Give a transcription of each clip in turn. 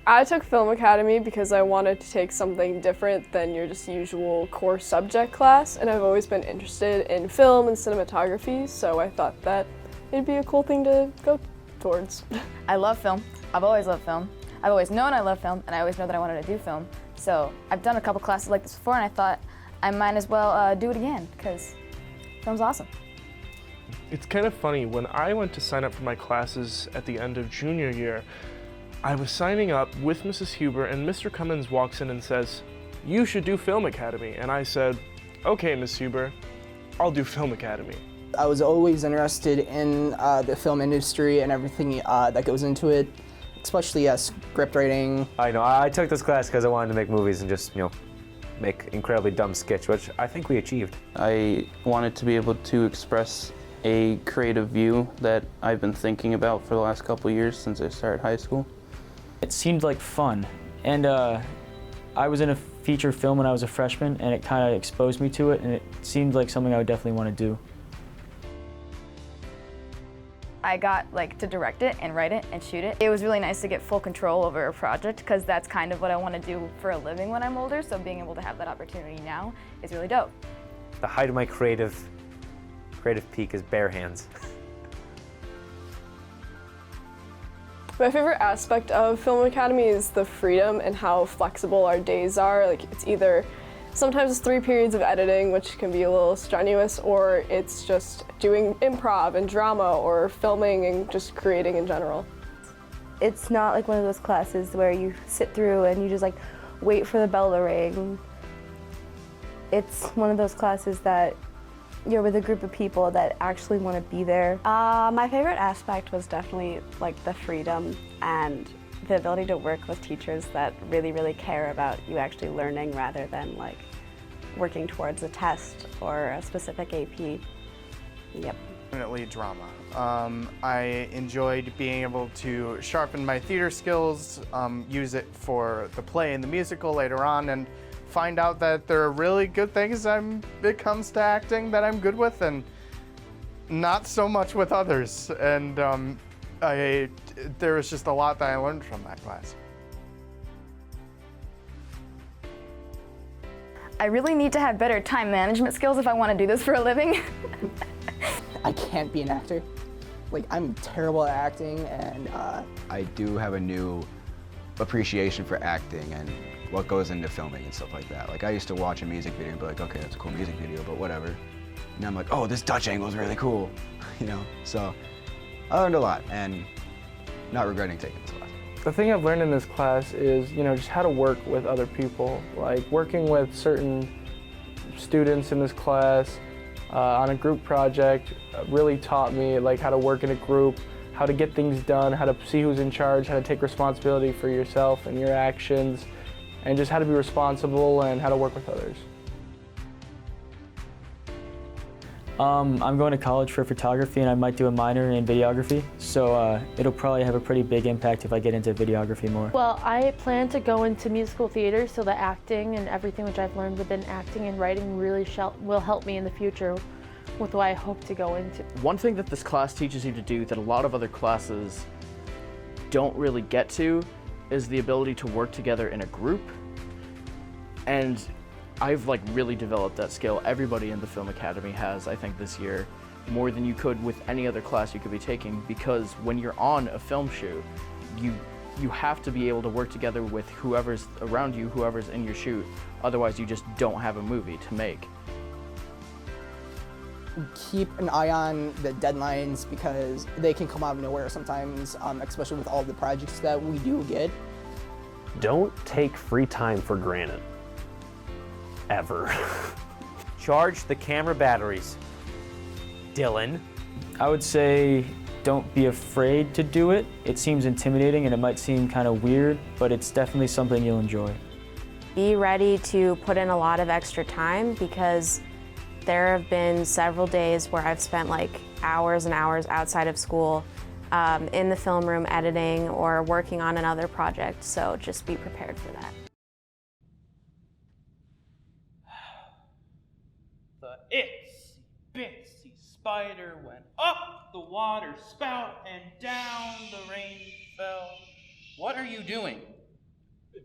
I took Film Academy because I wanted to take something different than your just usual core subject class, and I've always been interested in film and cinematography, so I thought that it'd be a cool thing to go towards. I love film. I've always loved film. I've always known I love film, and I always know that I wanted to do film. So I've done a couple classes like this before, and I thought I might as well do it again, because film's awesome. It's kind of funny, when I went to sign up for my classes at the end of junior year, I was signing up with Mrs. Huber, and Mr. Cummins walks in and says, "You should do Film Academy." And I said, "Okay, Miss Huber, I'll do Film Academy." I was always interested in the film industry and everything that goes into it, especially script writing. I took this class because I wanted to make movies and just, make incredibly dumb sketch, which I think we achieved. I wanted to be able to express a creative view that I've been thinking about for the last couple years since I started high school. It seemed like fun, and I was in a feature film when I was a freshman, and it kind of exposed me to it, and it seemed like something I would definitely want to do. I got to direct it and write it and shoot it. It was really nice to get full control over a project, because that's kind of what I want to do for a living when I'm older, so being able to have that opportunity now is really dope. The height of my creative peak is bare hands. My favorite aspect of Film Academy is the freedom and how flexible our days are. It's either, sometimes it's 3 periods of editing, which can be a little strenuous, or it's just doing improv and drama or filming and just creating in general. It's not like one of those classes where you sit through and you just wait for the bell to ring. It's one of those classes that you're with a group of people that actually want to be there. My favorite aspect was definitely the freedom and the ability to work with teachers that really, really care about you actually learning rather than working towards a test or a specific AP. Yep. Definitely drama. I enjoyed being able to sharpen my theater skills, use it for the play and the musical later on, and find out that there are really good things it comes to acting that I'm good with, and not so much with others. And there was just a lot that I learned from that class. I really need to have better time management skills if I want to do this for a living. I can't be an actor. I'm terrible at acting, and I do have a new appreciation for acting and what goes into filming and stuff like that. I used to watch a music video and be like, okay, that's a cool music video, but whatever. And I'm like, oh, this Dutch angle is really cool, So I learned a lot, and not regretting taking this class. The thing I've learned in this class is, just how to work with other people. Working with certain students in this class on a group project really taught me how to work in a group, how to get things done, how to see who's in charge, how to take responsibility for yourself and your actions, and just how to be responsible and how to work with others. I'm going to college for photography, and I might do a minor in videography, so it'll probably have a pretty big impact if I get into videography more. Well, I plan to go into musical theater, so the acting and everything which I've learned within acting and writing really will help me in the future with what I hope to go into. One thing that this class teaches you to do that a lot of other classes don't really get to is the ability to work together in a group. And I've really developed that skill. Everybody in the Film Academy has, I think, this year, more than you could with any other class you could be taking, because when you're on a film shoot, you have to be able to work together with whoever's around you, whoever's in your shoot. Otherwise, you just don't have a movie to make. Keep an eye on the deadlines, because they can come out of nowhere sometimes, especially with all the projects that we do get. Don't take free time for granted. Ever. Charge the camera batteries. Dylan. I would say don't be afraid to do it. It seems intimidating and it might seem kind of weird, but it's definitely something you'll enjoy. Be ready to put in a lot of extra time, because there have been several days where I've spent hours and hours outside of school in the film room editing or working on another project, so just be prepared for that. The itsy bitsy spider went up the water spout and down the rain fell. What are you doing?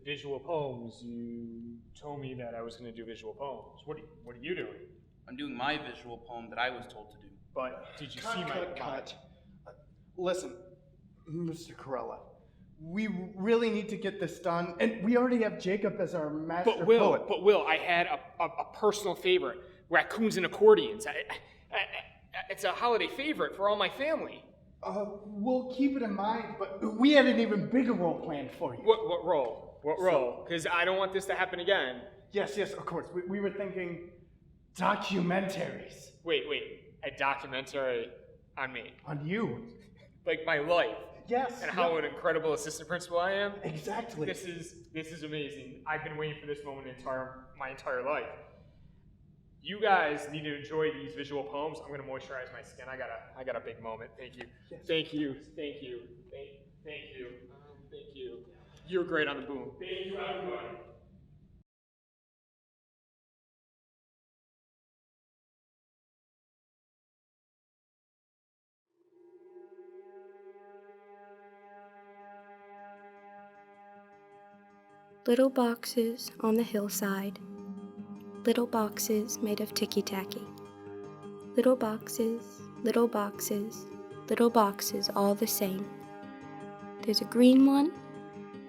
visual poems. You told me that I was going to do visual poems. What are you doing? I'm doing my visual poem that I was told to do. But did you see Cut. Listen, Mr. Corella, we really need to get this done, and we already have Jacob as our master poet. But Will, I had a personal favorite: raccoons and accordions. It's a holiday favorite for all my family. We'll keep it in mind, but we had an even bigger role planned for you. What role? What role? Because I don't want this to happen again. Yes, of course. We were thinking documentaries. Wait, a documentary on me? On you. Like my life? Yes. And how an incredible assistant principal I am? Exactly. This is amazing. I've been waiting for this moment my entire life. You guys need to enjoy these visual poems. I'm gonna moisturize my skin. I got a big moment. Thank you. Yes. Thank you. Thank you. You're great on the boom. Thank you, everyone. Little boxes on the hillside. Little boxes made of ticky-tacky. Little boxes, little boxes, little boxes all the same. There's a green one,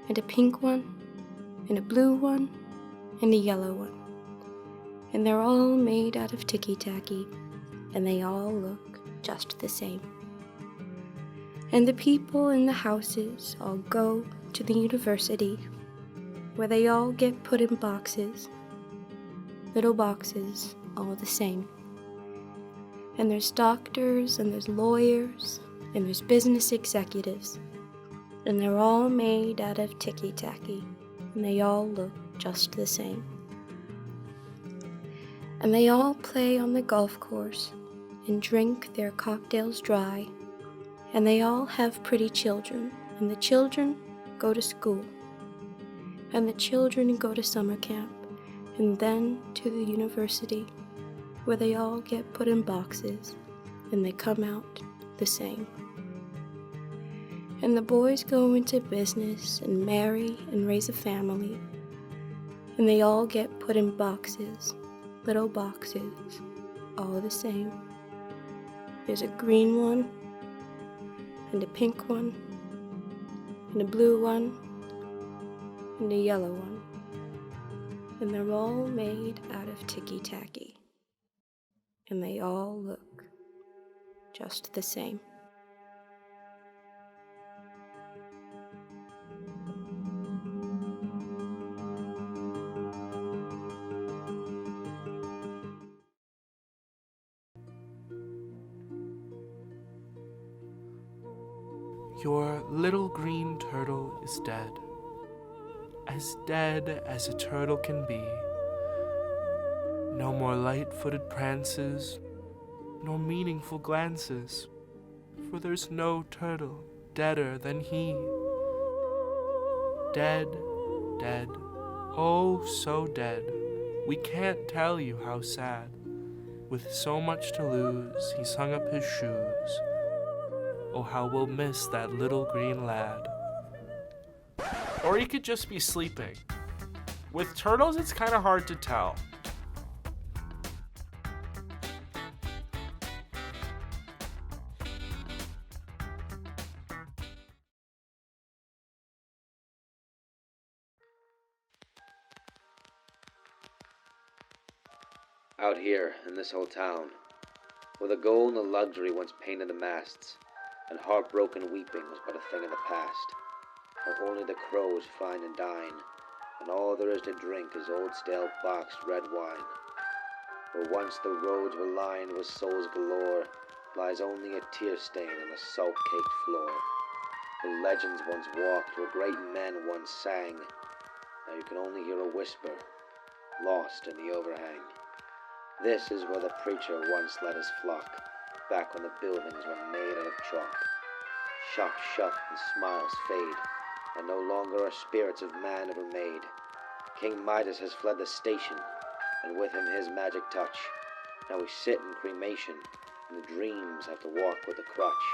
and a pink one, and a blue one, and a yellow one. And they're all made out of ticky-tacky, and they all look just the same. And the people in the houses all go to the university, where they all get put in boxes. Little boxes, all the same. And there's doctors, and there's lawyers, and there's business executives. And they're all made out of ticky-tacky, and they all look just the same. And they all play on the golf course, and drink their cocktails dry. And they all have pretty children, and the children go to school. And the children go to summer camp, and then to the university, where they all get put in boxes, and they come out the same. And the boys go into business and marry and raise a family, and they all get put in boxes, little boxes, all the same. There's a green one, and a pink one, and a blue one, and a yellow one, and they're all made out of ticky-tacky, and they all look just the same. Your little green turtle is dead as a turtle can be. No more light-footed prances, nor meaningful glances, for there's no turtle deader than he. Dead, dead, oh so dead, we can't tell you how sad. With so much to lose, he's hung up his shoes. Oh, how we'll miss that little green lad. Or he could just be sleeping. With turtles, it's kind of hard to tell. Out here, in this old town, where the gold and the luxury once painted the masts, and heartbroken weeping was but a thing of the past, where only the crows find and dine, and all there is to drink is old stale boxed red wine. Where once the roads were lined with souls galore, lies only a tear stain on the salt-caked floor. Where legends once walked, where great men once sang, now you can only hear a whisper, lost in the overhang. This is where the preacher once let his flock, back when the buildings were made out of chalk. Shops shut and smiles fade, and no longer are spirits of man ever made. King Midas has fled the station, and with him his magic touch. Now we sit in cremation, and the dreams have to walk with a crutch.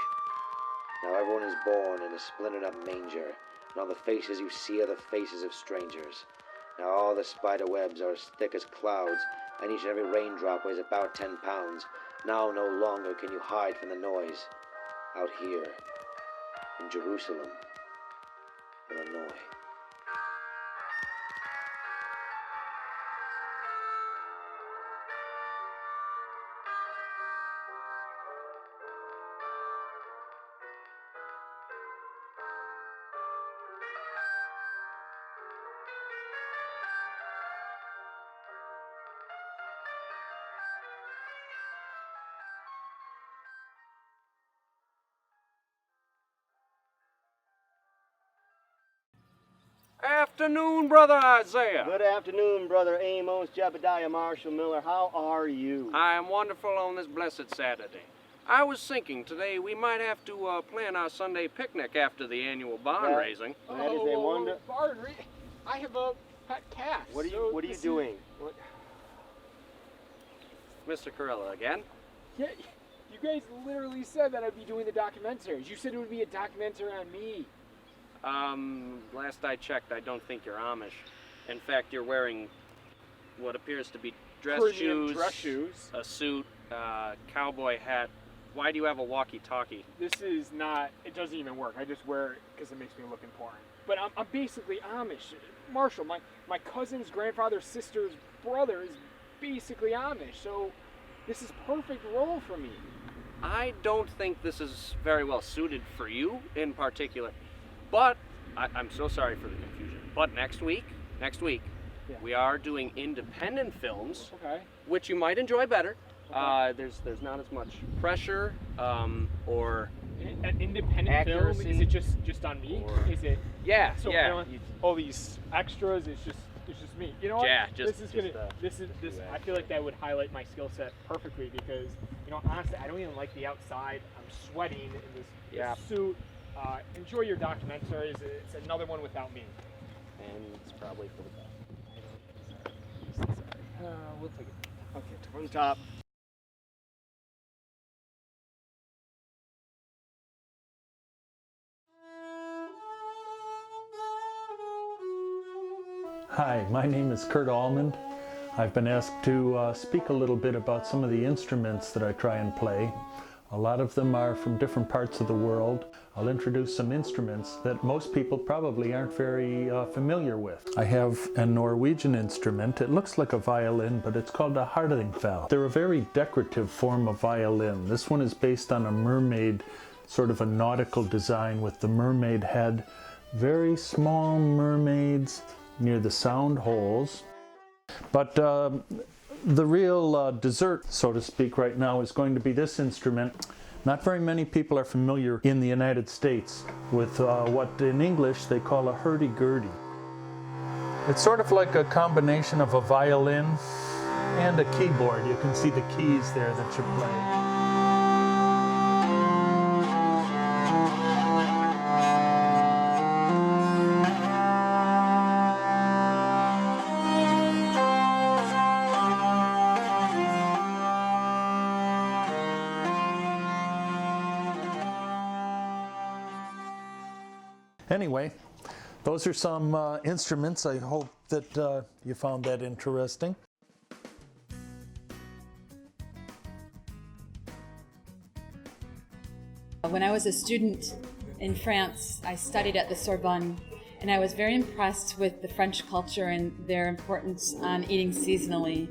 Now everyone is born in a splintered up manger, and all the faces you see are the faces of strangers. Now all the spider webs are as thick as clouds, and each and every raindrop weighs about 10 pounds. Now no longer can you hide from the noise. Out here, in Jerusalem, Illinois. Afternoon, Brother Isaiah. Good afternoon, Brother Amos, Jebediah Marshall Miller. How are you? I am wonderful on this blessed Saturday. I was thinking today we might have to plan our Sunday picnic after the annual barn raising. That is a wonder. Barn I have a pet calf. What are you doing? Mr. Carilla again? Yeah, you guys literally said that I'd be doing the documentaries. You said it would be a documentary on me. Last I checked, I don't think you're Amish. In fact, you're wearing what appears to be dress shoes, a suit, cowboy hat. Why do you have a walkie-talkie? This is not, it doesn't even work. I just wear it because it makes me look important. But I'm basically Amish. Marshall, my cousin's grandfather's sister's brother is basically Amish, so this is perfect role for me. I don't think this is very well suited for you in particular. But, I'm so sorry for the confusion, but next week, yeah. We are doing independent films, okay, which you might enjoy better. Okay. There's not as much pressure, or an independent accuracy. film. Is it just on me? Is it? Yeah, so yeah. All these extras. It's just me. You know what? Yeah, this. I feel like that would highlight my skill set perfectly because honestly, I don't even like the outside. I'm sweating in this suit. Enjoy your documentaries. It's another one without me. And it's probably for the best. We'll take it. Okay, on top. Hi, my name is Kurt Allman. I've been asked to speak a little bit about some of the instruments that I try and play. A lot of them are from different parts of the world. I'll introduce some instruments that most people probably aren't very familiar with. I have a Norwegian instrument. It looks like a violin, but it's called a hardingfell. They're a very decorative form of violin. This one is based on a mermaid, sort of a nautical design with the mermaid head. Very small mermaids near the sound holes. But the real dessert, so to speak, right now is going to be this instrument. Not very many people are familiar in the United States with what in English they call a hurdy-gurdy. It's sort of like a combination of a violin and a keyboard. You can see the keys there that you play. Anyway, those are some instruments. I hope that you found that interesting. When I was a student in France, I studied at the Sorbonne, and I was very impressed with the French culture and their importance on eating seasonally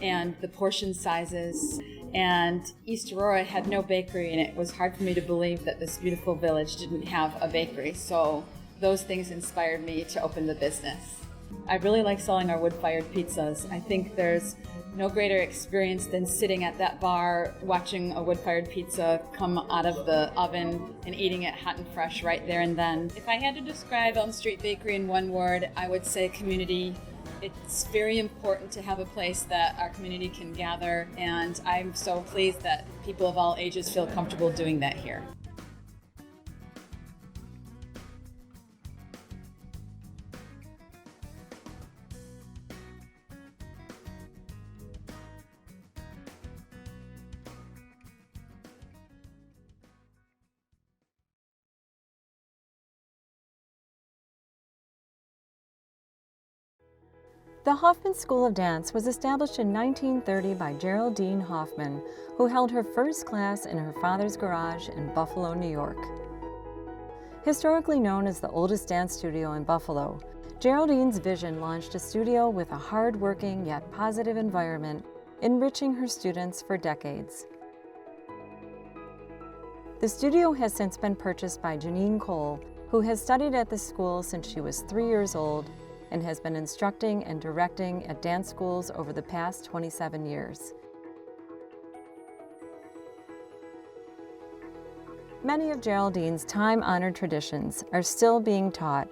and the portion sizes. And East Aurora had no bakery, and it was hard for me to believe that this beautiful village didn't have a bakery. So those things inspired me to open the business. I really like selling our wood-fired pizzas. I think there's no greater experience than sitting at that bar, watching a wood-fired pizza come out of the oven and eating it hot and fresh right there and then. If I had to describe Elm Street Bakery in one word, I would say community. It's very important to have a place that our community can gather, and I'm so pleased that people of all ages feel comfortable doing that here. The Hoffman School of Dance was established in 1930 by Geraldine Hoffman, who held her first class in her father's garage in Buffalo, New York. Historically known as the oldest dance studio in Buffalo, Geraldine's vision launched a studio with a hard-working yet positive environment, enriching her students for decades. The studio has since been purchased by Janine Cole, who has studied at the school since she was 3 years old and has been instructing and directing at dance schools over the past 27 years. Many of Geraldine's time-honored traditions are still being taught,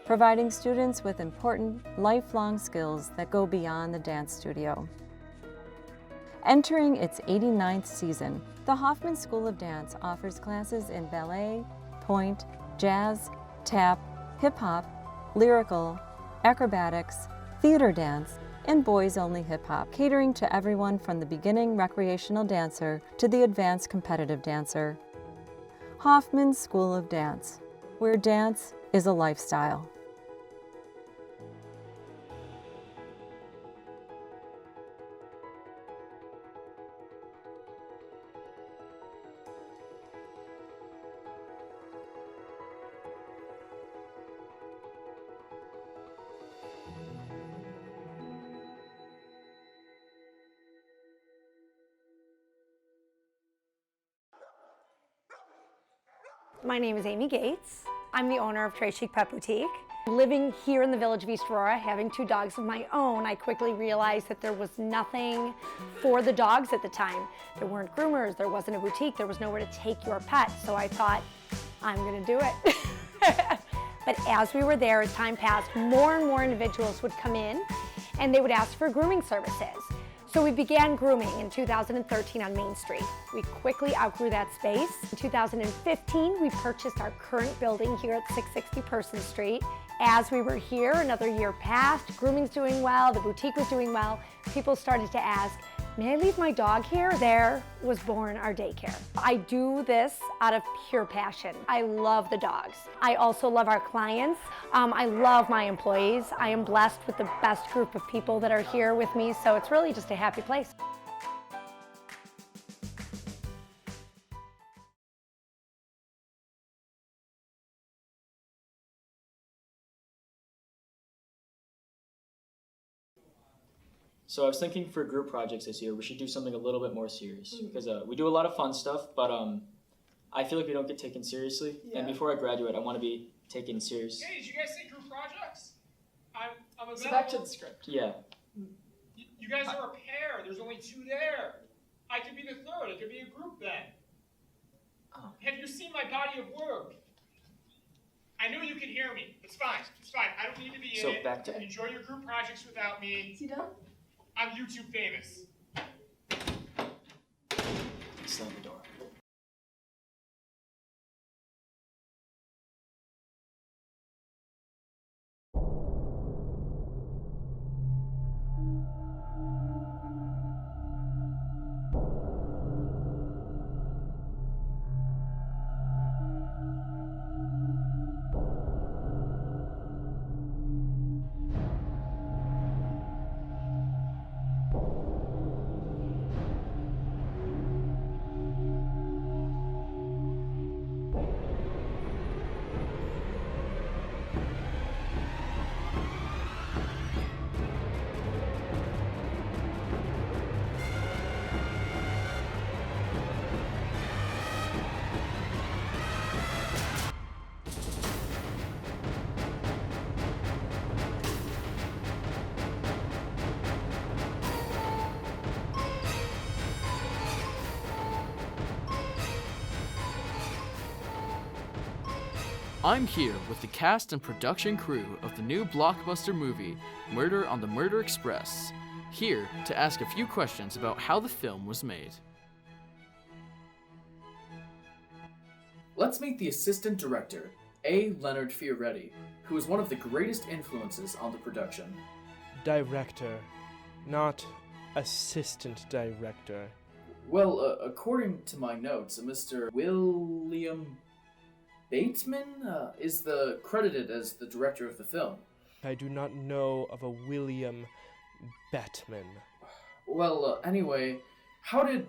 providing students with important, lifelong skills that go beyond the dance studio. Entering its 89th season, the Hoffman School of Dance offers classes in ballet, pointe, jazz, tap, hip-hop, lyrical, acrobatics, theater dance, and boys-only hip-hop, catering to everyone from the beginning recreational dancer to the advanced competitive dancer. Hoffman School of Dance, where dance is a lifestyle. My name is Amy Gates. I'm the owner of Très Chic Pet Boutique. Living here in the village of East Aurora, having 2 dogs of my own, I quickly realized that there was nothing for the dogs at the time. There weren't groomers, there wasn't a boutique, there was nowhere to take your pet. So I thought, I'm gonna do it. But as we were there, as time passed, more and more individuals would come in and they would ask for grooming services. So we began grooming in 2013 on Main Street. We quickly outgrew that space. In 2015, we purchased our current building here at 660 Person Street. As we were here, another year passed, grooming's doing well, the boutique was doing well. People started to ask, may I leave my dog here? There was born our daycare. I do this out of pure passion. I love the dogs. I also love our clients. I love my employees. I am blessed with the best group of people that are here with me, so it's really just a happy place. So I was thinking for group projects this year, we should do something a little bit more serious because we do a lot of fun stuff, but I feel like we don't get taken seriously. And before I graduate, I want to be taken serious. Hey, did you guys say group projects? I'm available. So back to the script. Yeah. You guys are a pair. There's only 2 there. I could be the 3rd. It could be a group then. Oh. Have you seen my body of work? I knew you could hear me. It's fine. It's fine. I don't need to be in it. Back to Enjoy your group projects without me. Is he done? I'm YouTube famous. Slam the door. I'm here with the cast and production crew of the new blockbuster movie, Murder on the Murder Express, here to ask a few questions about how the film was made. Let's meet the assistant director, A. Leonard Fioretti, who is one of the greatest influences on the production. Director, not assistant director. Well, according to my notes, Mr. William Bateman is credited as the director of the film. I do not know of a William Batman. Well, anyway, how did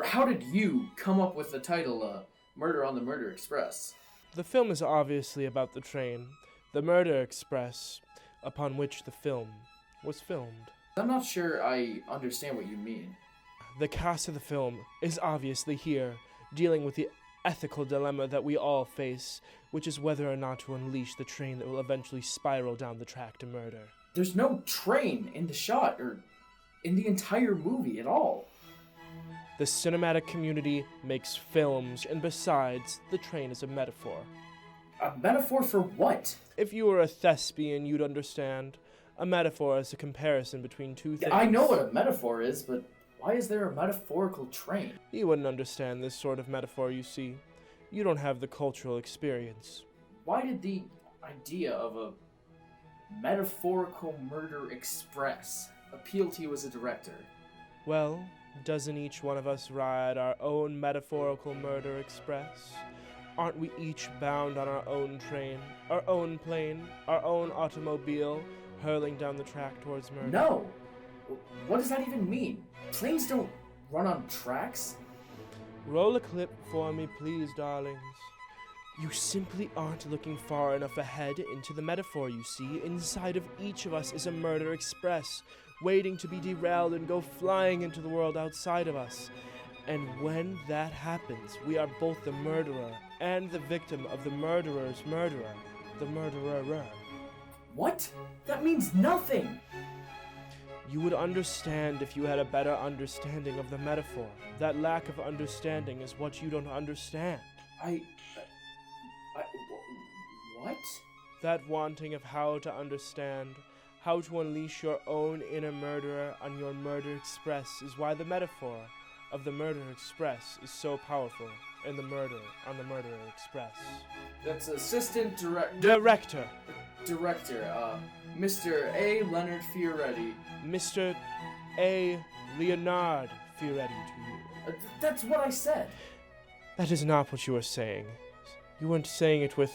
how did you come up with the title, Murder on the Murder Express? The film is obviously about the train, the Murder Express, upon which the film was filmed. I'm not sure I understand what you mean. The cast of the film is obviously here, dealing with the ethical dilemma that we all face, which is whether or not to unleash the train that will eventually spiral down the track to murder. There's no train in the shot, or in the entire movie at all. The cinematic community makes films, and besides, the train is a metaphor. A metaphor for what? If you were a thespian, you'd understand. A metaphor is a comparison between two things. I know what a metaphor is, but why is there a metaphorical train? You wouldn't understand this sort of metaphor, you see. You don't have the cultural experience. Why did the idea of a metaphorical murder express appeal to you as a director? Well, doesn't each one of us ride our own metaphorical murder express? Aren't we each bound on our own train, our own plane, our own automobile, hurling down the track towards murder? No! What does that even mean? Planes don't run on tracks? Roll a clip for me, please, darlings. You simply aren't looking far enough ahead into the metaphor, you see. Inside of each of us is a murder express, waiting to be derailed and go flying into the world outside of us. And when that happens, we are both the murderer and the victim of the murderer's murderer, the murderer. What? That means nothing! You would understand if you had a better understanding of the metaphor. That lack of understanding is what you don't understand. What? That wanting of how to understand, how to unleash your own inner murderer on your murder express is why the metaphor of the murder express is so powerful in the murder on the murder express. That's assistant Director, Mr. A. Leonard Fioretti. Mr. A. Leonard Fioretti to you. That's what I said. That is not what you were saying. You weren't saying it with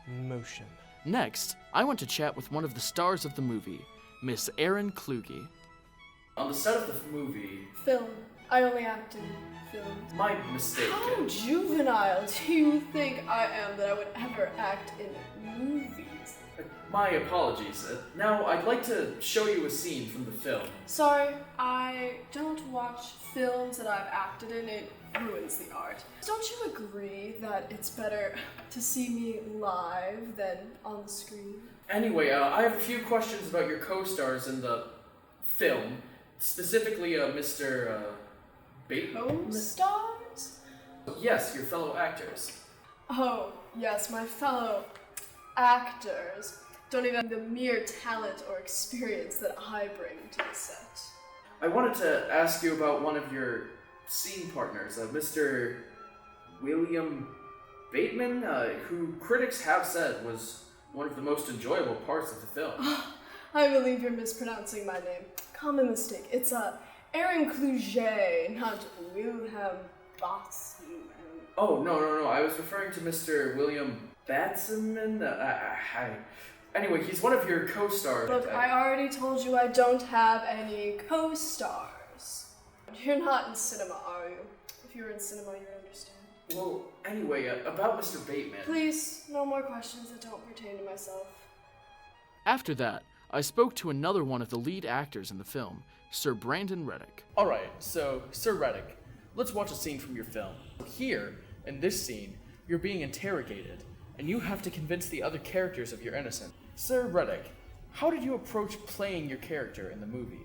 emotion. Next, I went to chat with one of the stars of the movie, Miss Erin Kluge. On the set of the movie... Film. I only act in films. My mistake. How juvenile do you think I am that I would ever act in movies? My apologies. Now, I'd like to show you a scene from the film. Sorry, I don't watch films that I've acted in. It ruins the art. Don't you agree that it's better to see me live than on the screen? Anyway, I have a few questions about your co-stars in the film. Specifically, Mr. Bateman? Co-stars? Yes, your fellow actors. Oh, yes, my fellow actors don't even have the mere talent or experience that I bring to the set. I wanted to ask you about one of your scene partners, Mr. William Bateman, who critics have said was one of the most enjoyable parts of the film. I believe you're mispronouncing my name. Common mistake. It's Erin Kluge, not Wilhelm Bateman. Oh, no. I was referring to Mr. William Bateman. Anyway, he's one of your co-stars. Look, I already told you I don't have any co-stars. You're not in cinema, are you? If you were in cinema, you'd understand. Well, anyway, about Mr. Bateman. Please, no more questions that don't pertain to myself. After that, I spoke to another one of the lead actors in the film, Sir Brandon Reddick. Alright, so, Sir Reddick, let's watch a scene from your film. Here, in this scene, you're being interrogated, and you have to convince the other characters of your innocence. Sir Reddick, how did you approach playing your character in the movie?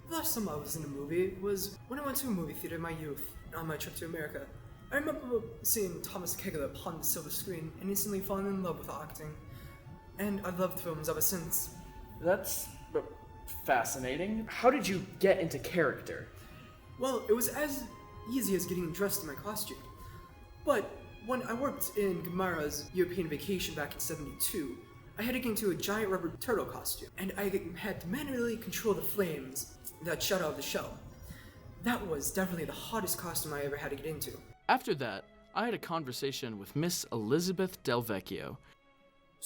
The last time I was in a movie was when I went to a movie theater in my youth, on my trip to America. I remember seeing Thomas Kegler upon the silver screen and instantly falling in love with acting. And I've loved films ever since. That's fascinating. How did you get into character? Well, it was as easy as getting dressed in my costume. But when I worked in Gamara's European Vacation back in '72, I had to get into a giant rubber turtle costume, and I had to manually control the flames that shot out of the shell. That was definitely the hottest costume I ever had to get into. After that, I had a conversation with Miss Elizabeth Del Vecchio.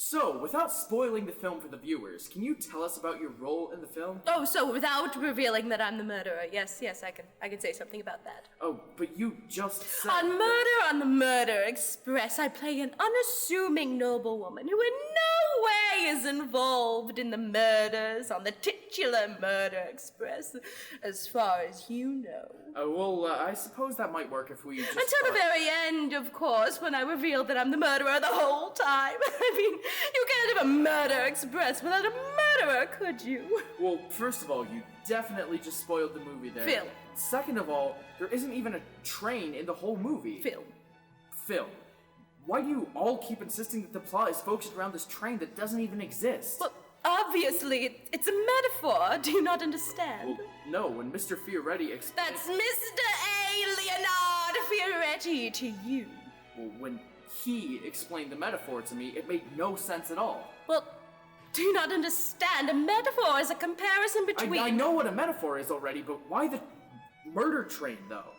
So, without spoiling the film for the viewers, can you tell us about your role in the film? Oh, so without revealing that I'm the murderer, yes, I can say something about that. Oh, but you just said On Murder on the Murder Express, I play an unassuming noblewoman who in no way is involved in the murders on the titular Murder Express, as far as you know. I suppose that might work if we just... Until the very end, of course, when I revealed that I'm the murderer the whole time. I mean, you can't have a Murder Express without a murderer, could you? Well, first of all, you definitely just spoiled the movie there. Phil. Second of all, there isn't even a train in the whole movie. Phil. Why do you all keep insisting that the plot is focused around this train that doesn't even exist? Well, obviously, it's a metaphor. Do you not understand? Well, no, when Mr. Fioretti explained... That's Mr. A. Leonardo Fioretti to you. Well, when he explained the metaphor to me, it made no sense at all. Well, do you not understand? A metaphor is a comparison between... I know what a metaphor is already, but why the murder train, though?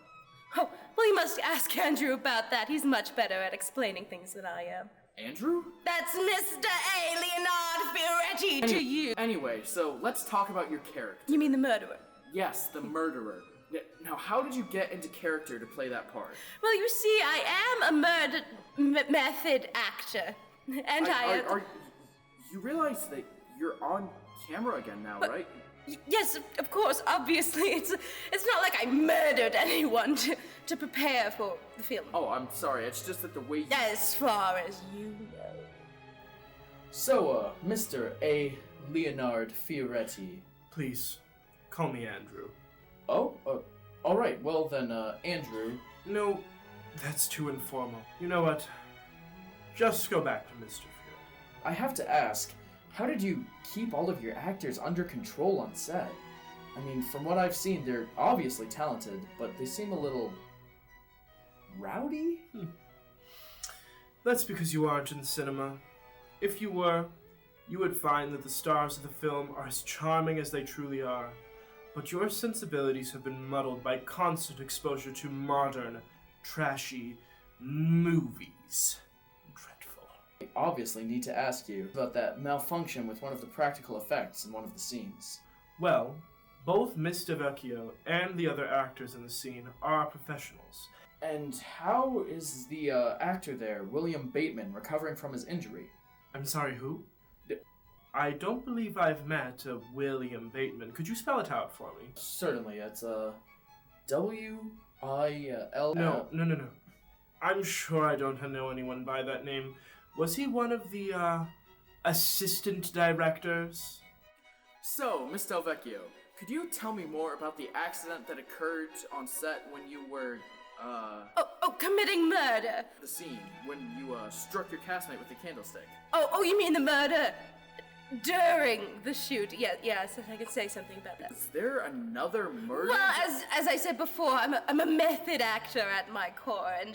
Oh, well, you must ask Andrew about that. He's much better at explaining things than I am. Andrew? That's Mr. A. Leonardo Fioretti to you. Anyway, so let's talk about your character. You mean the murderer? Yes, the murderer. Now, how did you get into character to play that part? Well, you see, I am a method actor. And You realize that you're on camera again now, right? Yes, of course, obviously. It's not like I murdered anyone to prepare for the film. Oh, I'm sorry, it's just that the way you... As far as you know. So, Mr. A. Leonard Fioretti. Please, call me Andrew. Oh, alright, well then, Andrew. No, that's too informal. You know what? Just go back to Mr. Fioretti. I have to ask, how did you keep all of your actors under control on set? I mean, from what I've seen, they're obviously talented, but they seem a little... rowdy? That's because you aren't in cinema. If you were, you would find that the stars of the film are as charming as they truly are. But your sensibilities have been muddled by constant exposure to modern, trashy movies. Dreadful. I obviously need to ask you about that malfunction with one of the practical effects in one of the scenes. Well, both Mr. Vecchio and the other actors in the scene are professionals. And how is the actor there, William Bateman, recovering from his injury? I'm sorry, who? I don't believe I've met William Bateman. Could you spell it out for me? Certainly, it's W-I-L... No. I'm sure I don't know anyone by that name. Was he one of the, assistant directors? So, Miss Del Vecchio, could you tell me more about the accident that occurred on set when you were, committing murder. The scene, when you, struck your castmate with the candlestick. Oh, you mean the murder during the shoot? Yes, I could say something about that. Is there another murder? Well, as I said before, I'm a method actor at my core, and,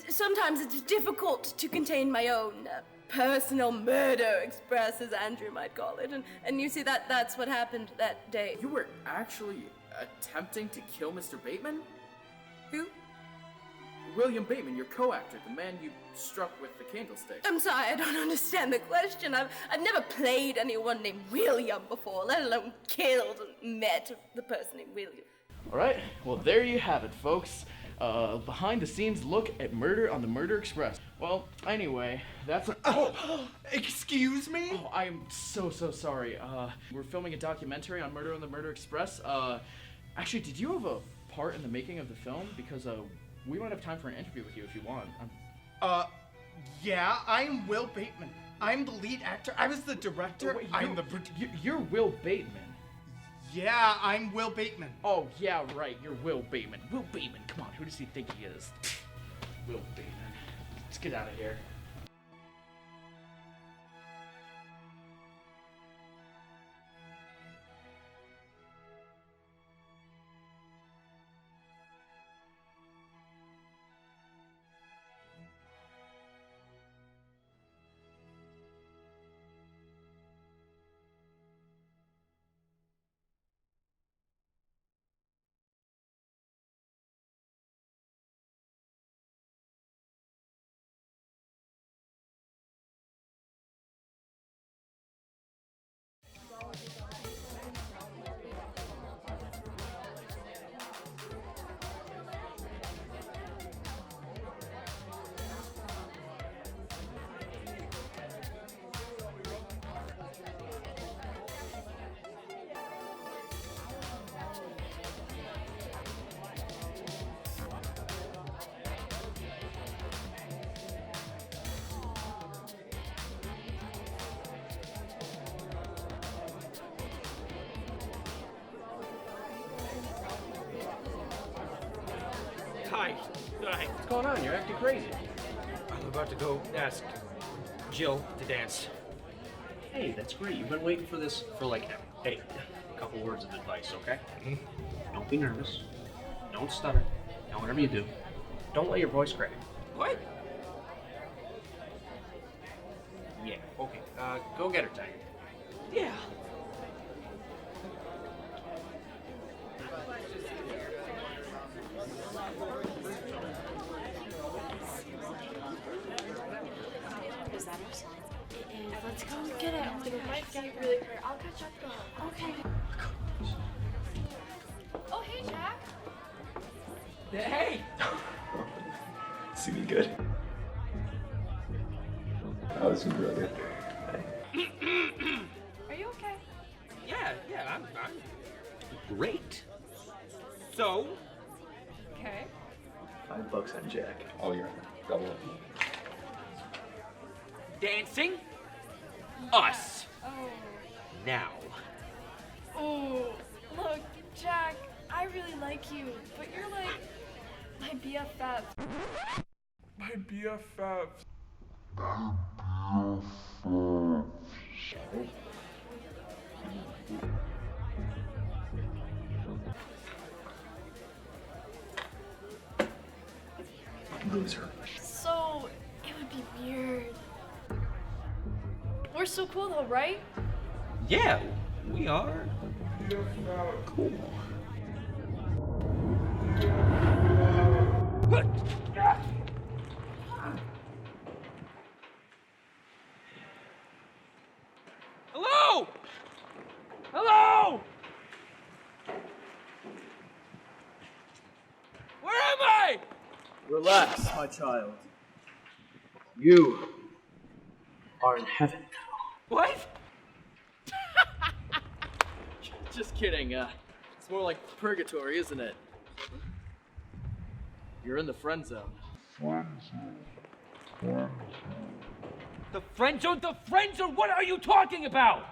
sometimes it's difficult to contain my own, personal murder express, as Andrew might call it, and you see that's what happened that day. You were actually attempting to kill Mr. Bateman? Who? William Bateman, your co-actor, the man you struck with the candlestick. I'm sorry, I don't understand the question. I've never played anyone named William before, let alone killed and met the person named William. Alright, well there you have it, folks. Behind the scenes look at Murder on the Murder Express. Well, anyway, that's Excuse me? Oh, I am so sorry. We're filming a documentary on Murder on the Murder Express. Actually, did you have a part in the making of the film? Because, we might have time for an interview with you if you want. Yeah, I'm Will Bateman. I'm the lead actor. I was the director. Wait, you're Will Bateman. Yeah, I'm Will Bateman. Oh, yeah, right. You're Will Bateman. Will Bateman, come on. Who does he think he is? Will Bateman. Let's get out of here. Hi. Hi. What's going on? You're acting crazy. I'm about to go ask Jill to dance. Hey, that's great. You've been waiting for this for like, hey, a couple words of advice, okay? Don't be nervous. Don't stutter. Now, whatever you do, don't let your voice crack. What? Yeah, okay. Go get her, Ty. Yeah. Is that our song? It is. Let's go get it. Oh my gosh, it's getting really clear. I'll catch up though. Okay. Oh, hey, Jack. Hey! See me good. I was your brother. Are you okay? Yeah, I'm great. So? Okay. $5 on Jack. Oh, you're double up. Dancing? Us. Oh. Now. Oh, look, Jack, I really like you, but you're like my BFF. My BFF. Loser. So, it would be weird. We're so cool though, right? Yeah, we are. Cool. Hello? Hello? Where am I? Relax, my child. You are in heaven now. What? Just kidding. It's more like purgatory, isn't it? You're in the friend zone. The friend zone? The friend zone? What are you talking about?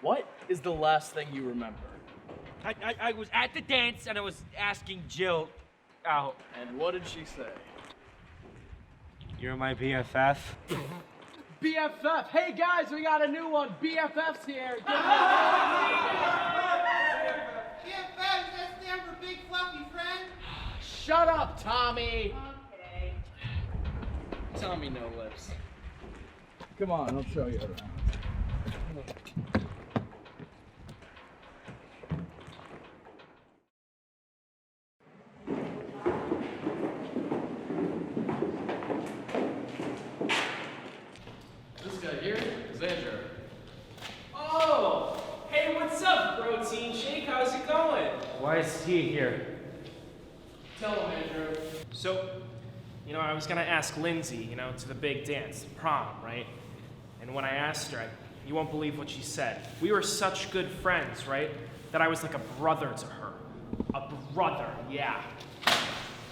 What is the last thing you remember? I was at the dance and I was asking Jill out. And what did she say? You're my BFF. BFF! Hey guys, we got a new one. BFF's here. BFF, that stand for big fluffy friend? Shut up, Tommy. Okay. Tommy No Lips. Come on, I'll show you around. This guy here is Andrew. Oh! Hey, what's up, Protein Shake? How's it going? Why is he here? Tell him, Andrew. So, I was gonna ask Lindsay, to the big dance, prom, right? And when I asked her, you won't believe what she said. We were such good friends, right? That I was like a brother to her. A brother, yeah.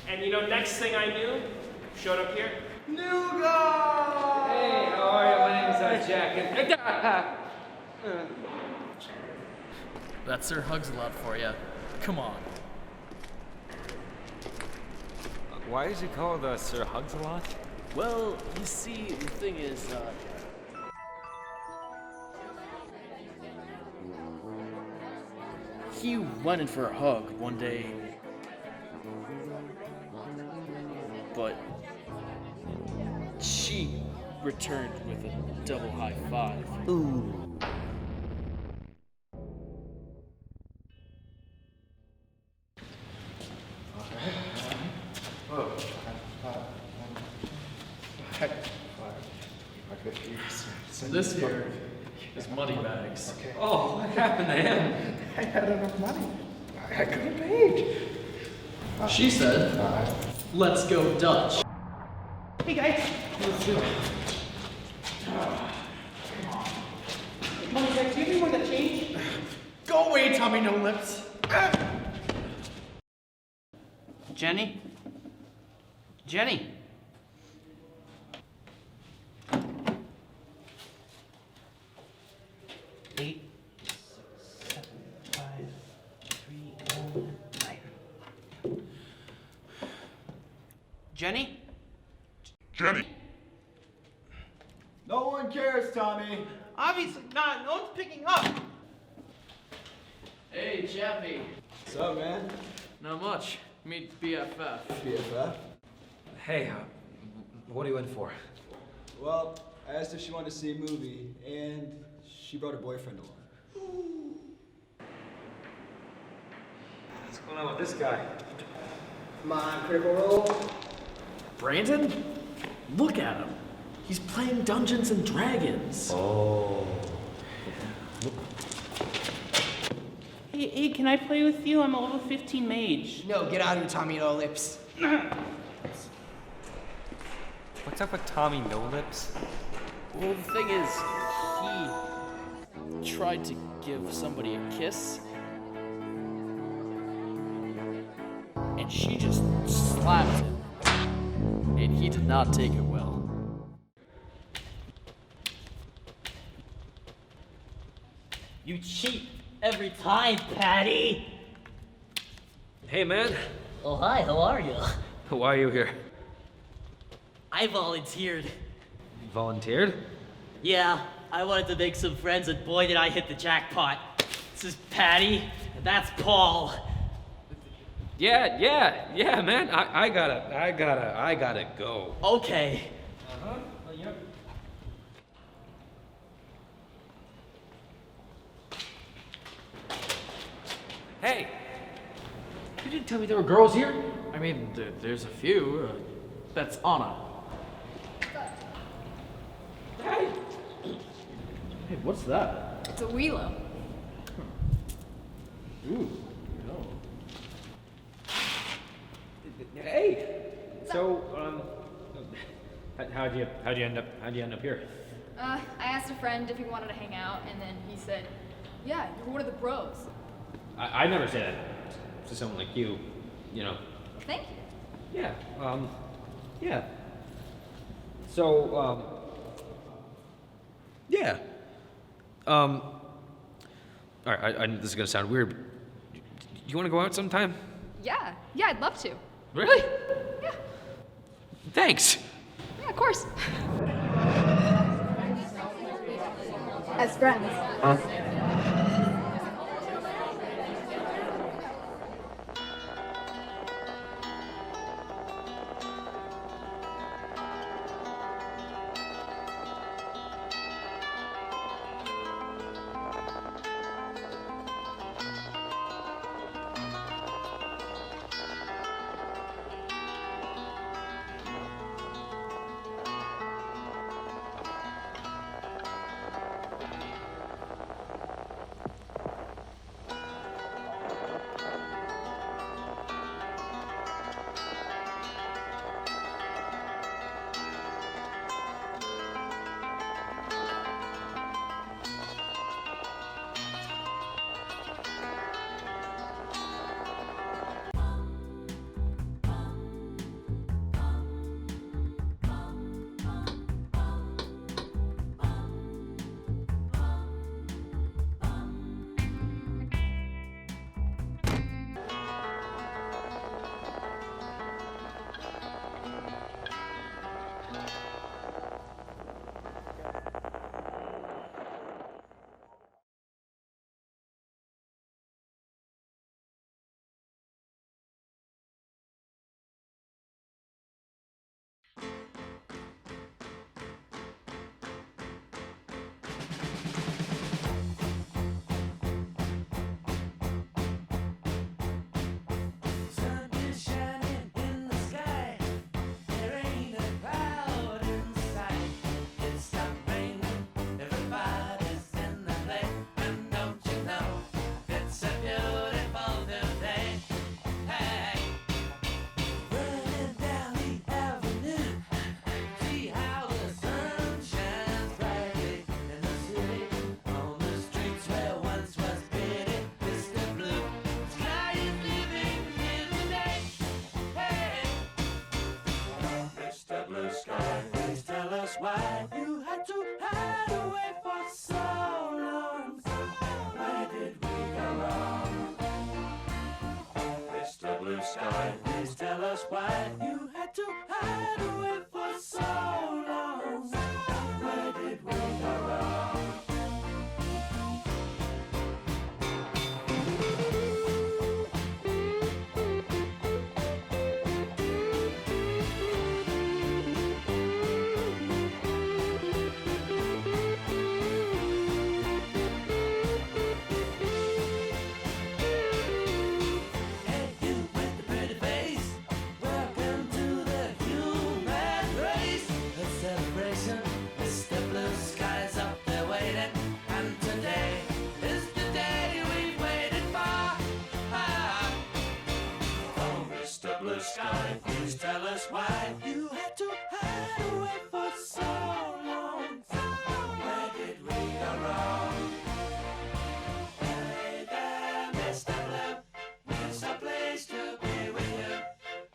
And next thing I knew, showed up here. New guy! Hey, how are you? My name's Jack. That's Sir Hugs-a-Lot for you. Come on. Why is he called Sir Hugs-a-Lot? Well, you see, the thing is, he went in for a hug one day, but she returned with a double high five. Ooh. This here is Moneybags. Okay. Oh, what happened to him? I had enough money. I could have paid. She said, let's go Dutch. Hey guys, let's do it. Money back, do you want to change? Go away, Tommy No Lips. Jenny? Jenny? Eight, 7, 5, 3, 9. Jenny? Jenny! No one cares, Tommy. Obviously not. No one's picking up. Hey, Chappie. What's up, man? Not much. Meet BFF. BFF? Hey, what are you in for? Well, I asked if she wanted to see a movie, and she brought her boyfriend along. What's going on with this guy? Come on, Critical Role. Brandon? Look at him. He's playing Dungeons and Dragons. Oh. Hey, can I play with you? I'm a level 15 mage. No, get out of here, Tommy No Lips. What's up with Tommy No Lips? Well, the thing is, he tried to give somebody a kiss, and she just slapped him, and he did not take it well. You cheat every time, Patty! Hey, man. Oh, hi, how are you? Why are you here? I volunteered. You volunteered? Yeah, I wanted to make some friends, and boy, did I hit the jackpot. This is Patty, and that's Paul. Yeah, man. I gotta go. Okay. Uh-huh. Yep. Hey! You didn't tell me there were girls here? I mean, there's a few. That's Anna. Hey! Hey, what's that? It's a wheelo. Ooh, no. Hey! So, how'd you end up here? I asked a friend if he wanted to hang out, and then he said, yeah, you're one of the bros. I never say that to someone like you, you know. Thank you. Yeah, yeah. So, yeah. All right, I know this is gonna sound weird, but you wanna go out sometime? Yeah, I'd love to. Really? Yeah. Thanks. Yeah, of course. As friends. Why you had to hide away for so long? Where did we go wrong? Mr. Blue Sky, please tell us why you had to hide away for so long. Where did we go wrong? Sky, please tell us why you had to hide away for so long. Where did we go wrong? Hey there, Mr. Blue, there's a place to be with you.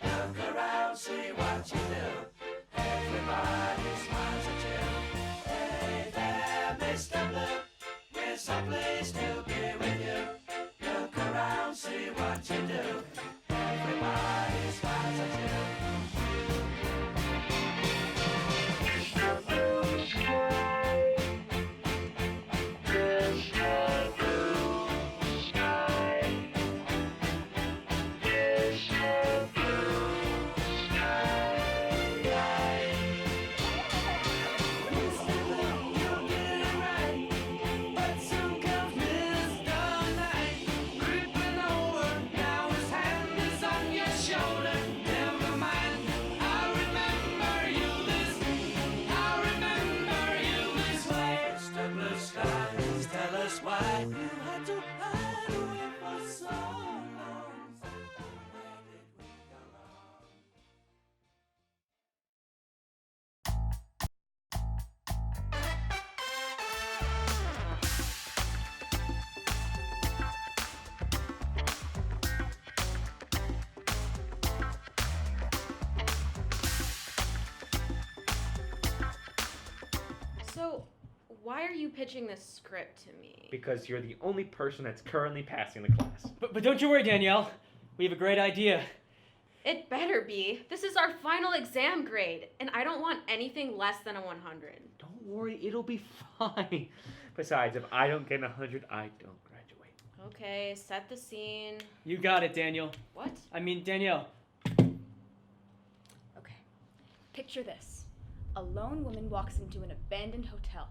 Look around, see what you do. Everybody smiles at you. Hey there, Mr. Blue, there's a place to be with you. Look around, see what you do. Everybody smiles at you. Why you had to hide away for so long? Where did we go wrong? So, why are you pitching this script to me? Because you're the only person that's currently passing the class. But don't you worry, Danielle. We have a great idea. It better be. This is our final exam grade, and I don't want anything less than a 100. Don't worry, it'll be fine. Besides, if I don't get 100, I don't graduate. Okay, set the scene. You got it, Daniel. What? I mean, Danielle. Okay. Picture this. A lone woman walks into an abandoned hotel.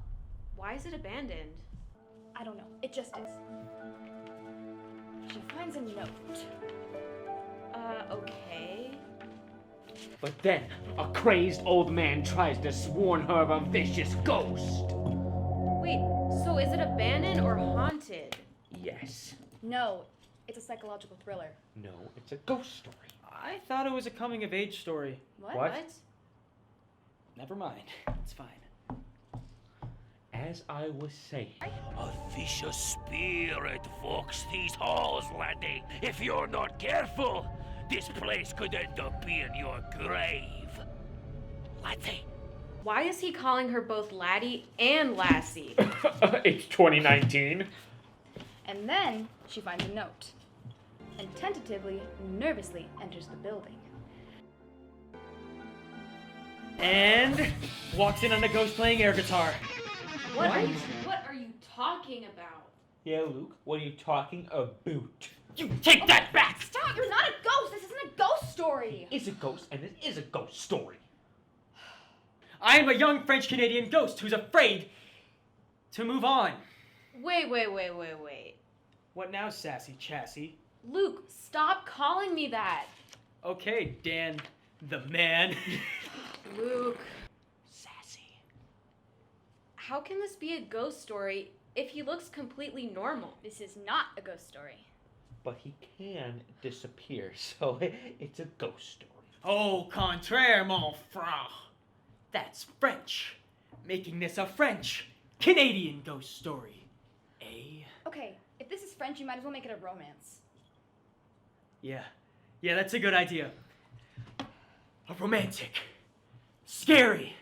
Why is it abandoned? I don't know. It just is. She finds a note. Okay. But then, a crazed old man tries to warn her of a vicious ghost. Wait, so is it abandoned or haunted? Yes. No, it's a psychological thriller. No, it's a ghost story. I thought it was a coming-of-age story. What? Never mind. It's fine. As I was saying. A vicious spirit walks these halls, laddie. If you're not careful, this place could end up being your grave. Laddie. Why is he calling her both Laddie and Lassie? It's 2019. And then she finds a note. And tentatively, nervously enters the building. And walks in on a ghost playing air guitar. What are you talking about? Yeah, Luke, what are you talking about? You take that back! Stop! You're not a ghost! This isn't a ghost story! It's a ghost, and it is a ghost story. I am a young French-Canadian ghost who's afraid to move on. Wait. What now, sassy chassis? Luke, stop calling me that. Okay, Dan, the man. Luke. Sassy. How can this be a ghost story if he looks completely normal? This is not a ghost story. But he can disappear, so it's a ghost story. Au contraire, mon frère. That's French. Making this a French-Canadian ghost story. Eh? Okay, if this is French, you might as well make it a romance. Yeah, that's a good idea. A romantic, scary,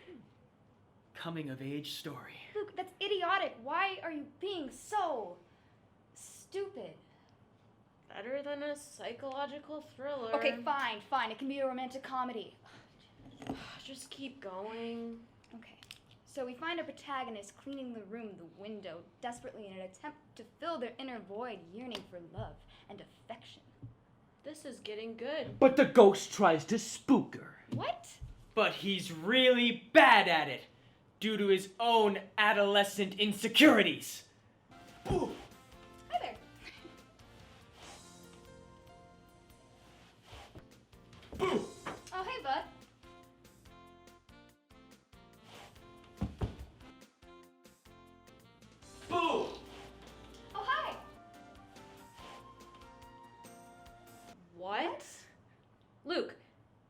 coming-of-age story. Luke, that's idiotic. Why are you being so stupid? Better than a psychological thriller. Okay, fine. It can be a romantic comedy. Just keep going. Okay. So we find our protagonist cleaning the room, the window, desperately in an attempt to fill their inner void, yearning for love and affection. This is getting good. But the ghost tries to spook her. What? But he's really bad at it, due to his own adolescent insecurities. Hi there. Oh, hey, bud. Boo! Oh, hi. What? Luke,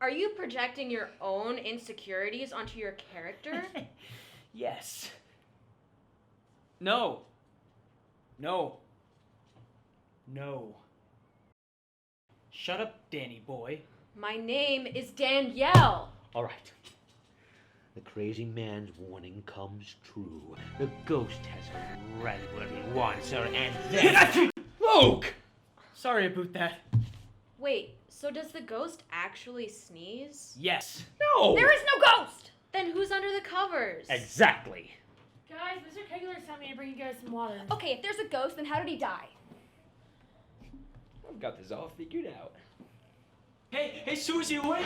are you projecting your own insecurities onto your character? Yes. No. No. No. Shut up, Danny boy. My name is Danielle. All right. The crazy man's warning comes true. The ghost has her right where he wants her, and then... Luke! Sorry about that. Wait, so does the ghost actually sneeze? Yes. No! There is no ghost! Then who's under the covers? Exactly. Guys, Mr. Kegler sent me to bring you guys some water. Okay, if there's a ghost, then how did he die? I've got this all figured out. Hey, Susie, wait!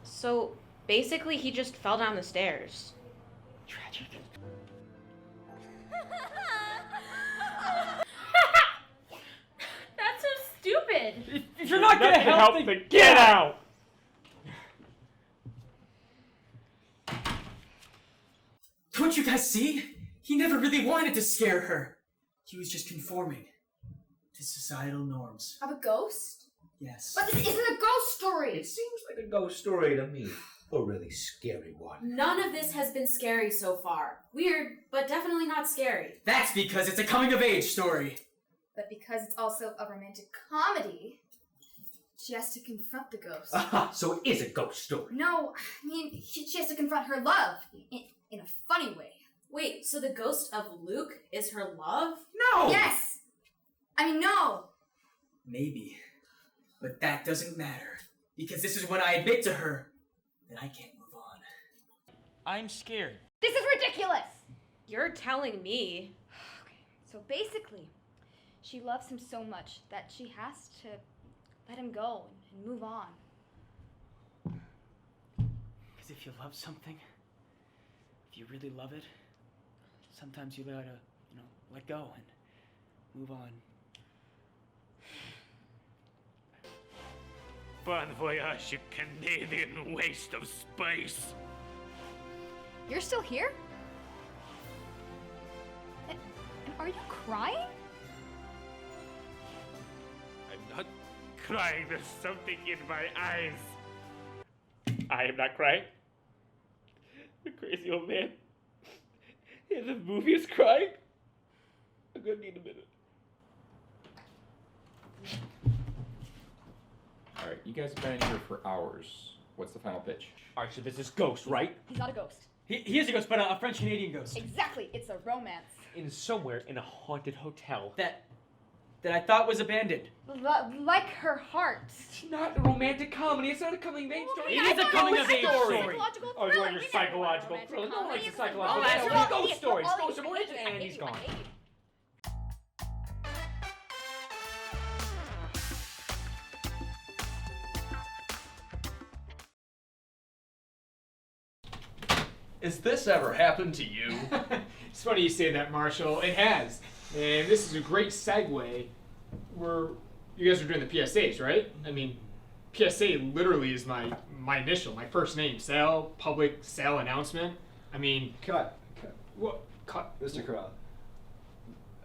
So basically, he just fell down the stairs. Tragic. That's so stupid. If you're not gonna help, then Get out! Don't you guys see? He never really wanted to scare her. He was just conforming to societal norms. Of a ghost? Yes. But this isn't a ghost story! It seems like a ghost story to me. A really scary one. None of this has been scary so far. Weird, but definitely not scary. That's because it's a coming-of-age story. But because it's also a romantic comedy, she has to confront the ghost. Aha, so it is a ghost story. No, I mean, she has to confront her love in a funny way. Wait, so the ghost of Luke is her love? No! Yes! I mean, no! Maybe. But that doesn't matter. Because this is when I admit to her that I can't move on. I'm scared. This is ridiculous! You're telling me. Okay, so basically, she loves him so much that she has to let him go and move on. Because if you love something, if you really love it, sometimes you gotta, let go and move on. Bon voyage, you Canadian waste of space. You're still here? And are you crying? I'm not crying. There's something in my eyes. I am not crying. The crazy old man in the movie is crying. I'm gonna need a minute. Alright, you guys have been in here for hours. What's the final pitch? Alright, so this is Ghost, right? He's not a ghost. He is a ghost, but a French-Canadian ghost. Exactly, it's a romance. In somewhere in a haunted hotel. That I thought was abandoned. Like her heart. It's not a romantic comedy. It's not a coming-of-age story. It is a coming-of-age story. Psychological Oh, you thriller. want your We never psychological want a thriller? No one likes a romantic psychological comedy. thriller. We're all Ghost idiots. stories. We're all Ghost stories. idiots. And he's gone. Has this ever happened to you? It's funny you say that, Marshall. It has. And this is a great segue. You guys are doing the PSAs, right? I mean, PSA literally is my initial, my first name. Sale, public sale announcement. I mean... Cut. What? Cut? Mr. Corral,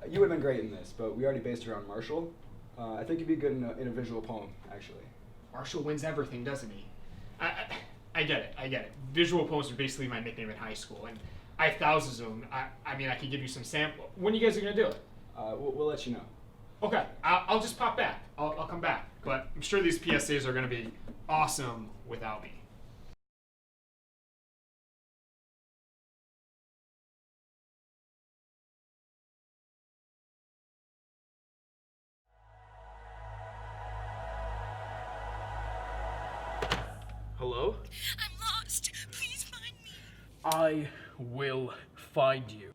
you would have been great in this, but we already based it around Marshall. I think you'd be good in a visual poem, actually. Marshall wins everything, doesn't he? I get it. Visual poems are basically my nickname in high school, and I have thousands of them. I mean, I could give you some sample. When are you guys are gonna do it? We'll let you know. Okay, I'll just pop back. I'll come back. But I'm sure these PSAs are gonna be awesome without me. Hello? I'm lost. Please find me. I will find you.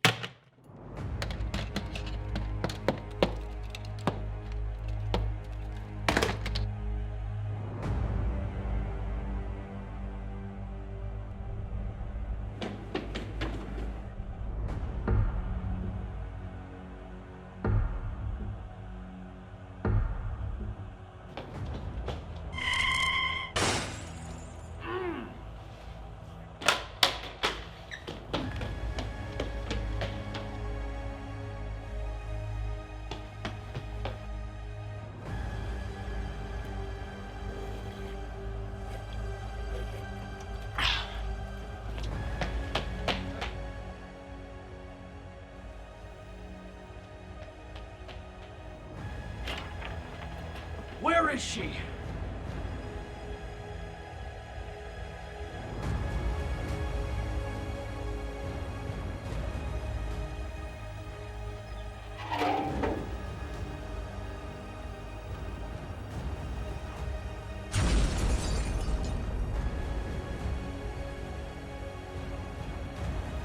Where is she?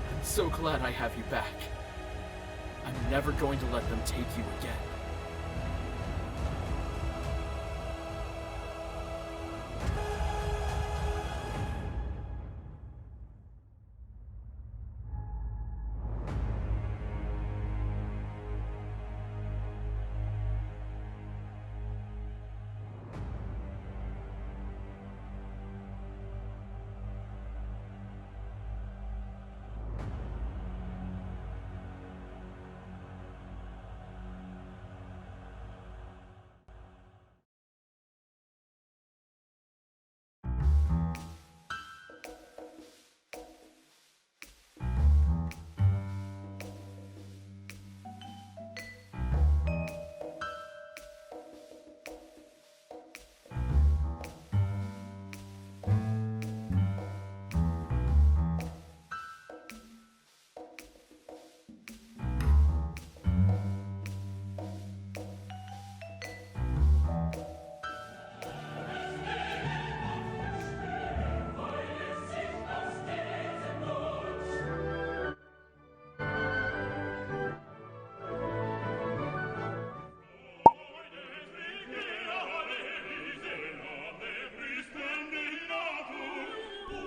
I'm so glad I have you back. I'm never going to let them take you again.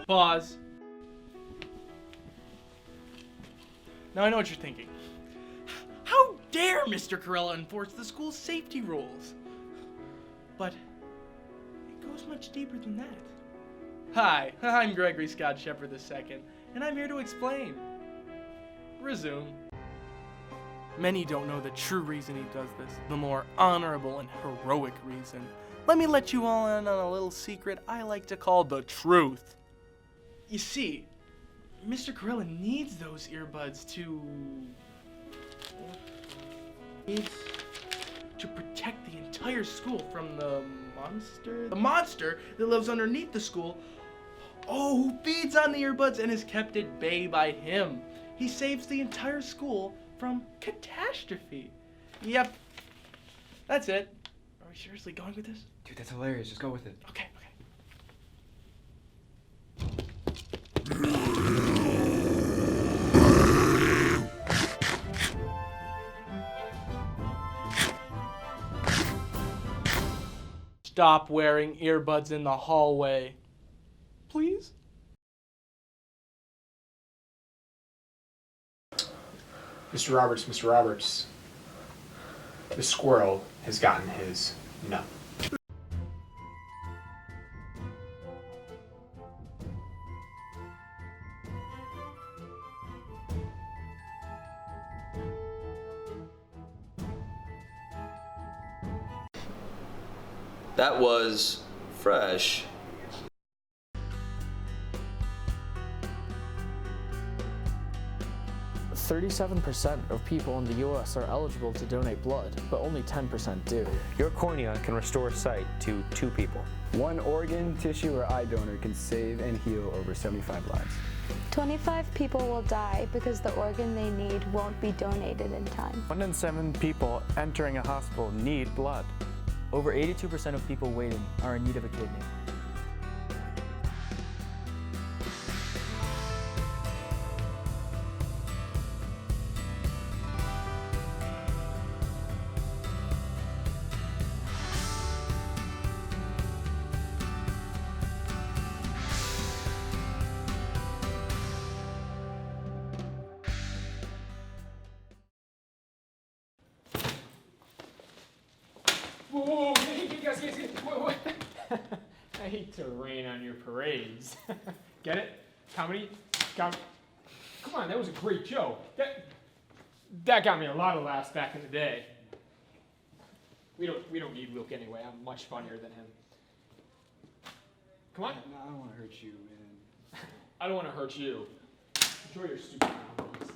Pause. Now I know what you're thinking. How dare Mr. Corella enforce the school's safety rules? But it goes much deeper than that. Hi, I'm Gregory Scott Shepard II, and I'm here to explain. Resume. Many don't know the true reason he does this, the more honorable and heroic reason. Let me let you all in on a little secret I like to call the truth. You see, Mr. Corella needs those earbuds to protect the entire school from the monster that lives underneath the school. Oh, who feeds on the earbuds and is kept at bay by him. He saves the entire school from catastrophe. Yep, that's it. Are we seriously going with this? Dude, that's hilarious. Just go with it. Okay. Stop wearing earbuds in the hallway. Please? Mr. Roberts. The squirrel has gotten his nut. That was fresh. %37% of people in the U.S. are eligible to donate blood, but only 10% do. Your cornea can restore sight to 2 people. One organ, tissue, or eye donor can save and heal over 75 lives. 25 people will die because the organ they need won't be donated in time. 1 in 7 people entering a hospital need blood. Over 82% of people waiting are in need of a kidney. Whoa, hey, guys, wait. I hate to rain on your parades. Get it? Comedy? Come on, that was a great joke. That got me a lot of laughs back in the day. We don't need Luke anyway. I'm much funnier than him. Come on. No, I don't want to hurt you, man. I don't want to hurt you. Enjoy your stupid comedies.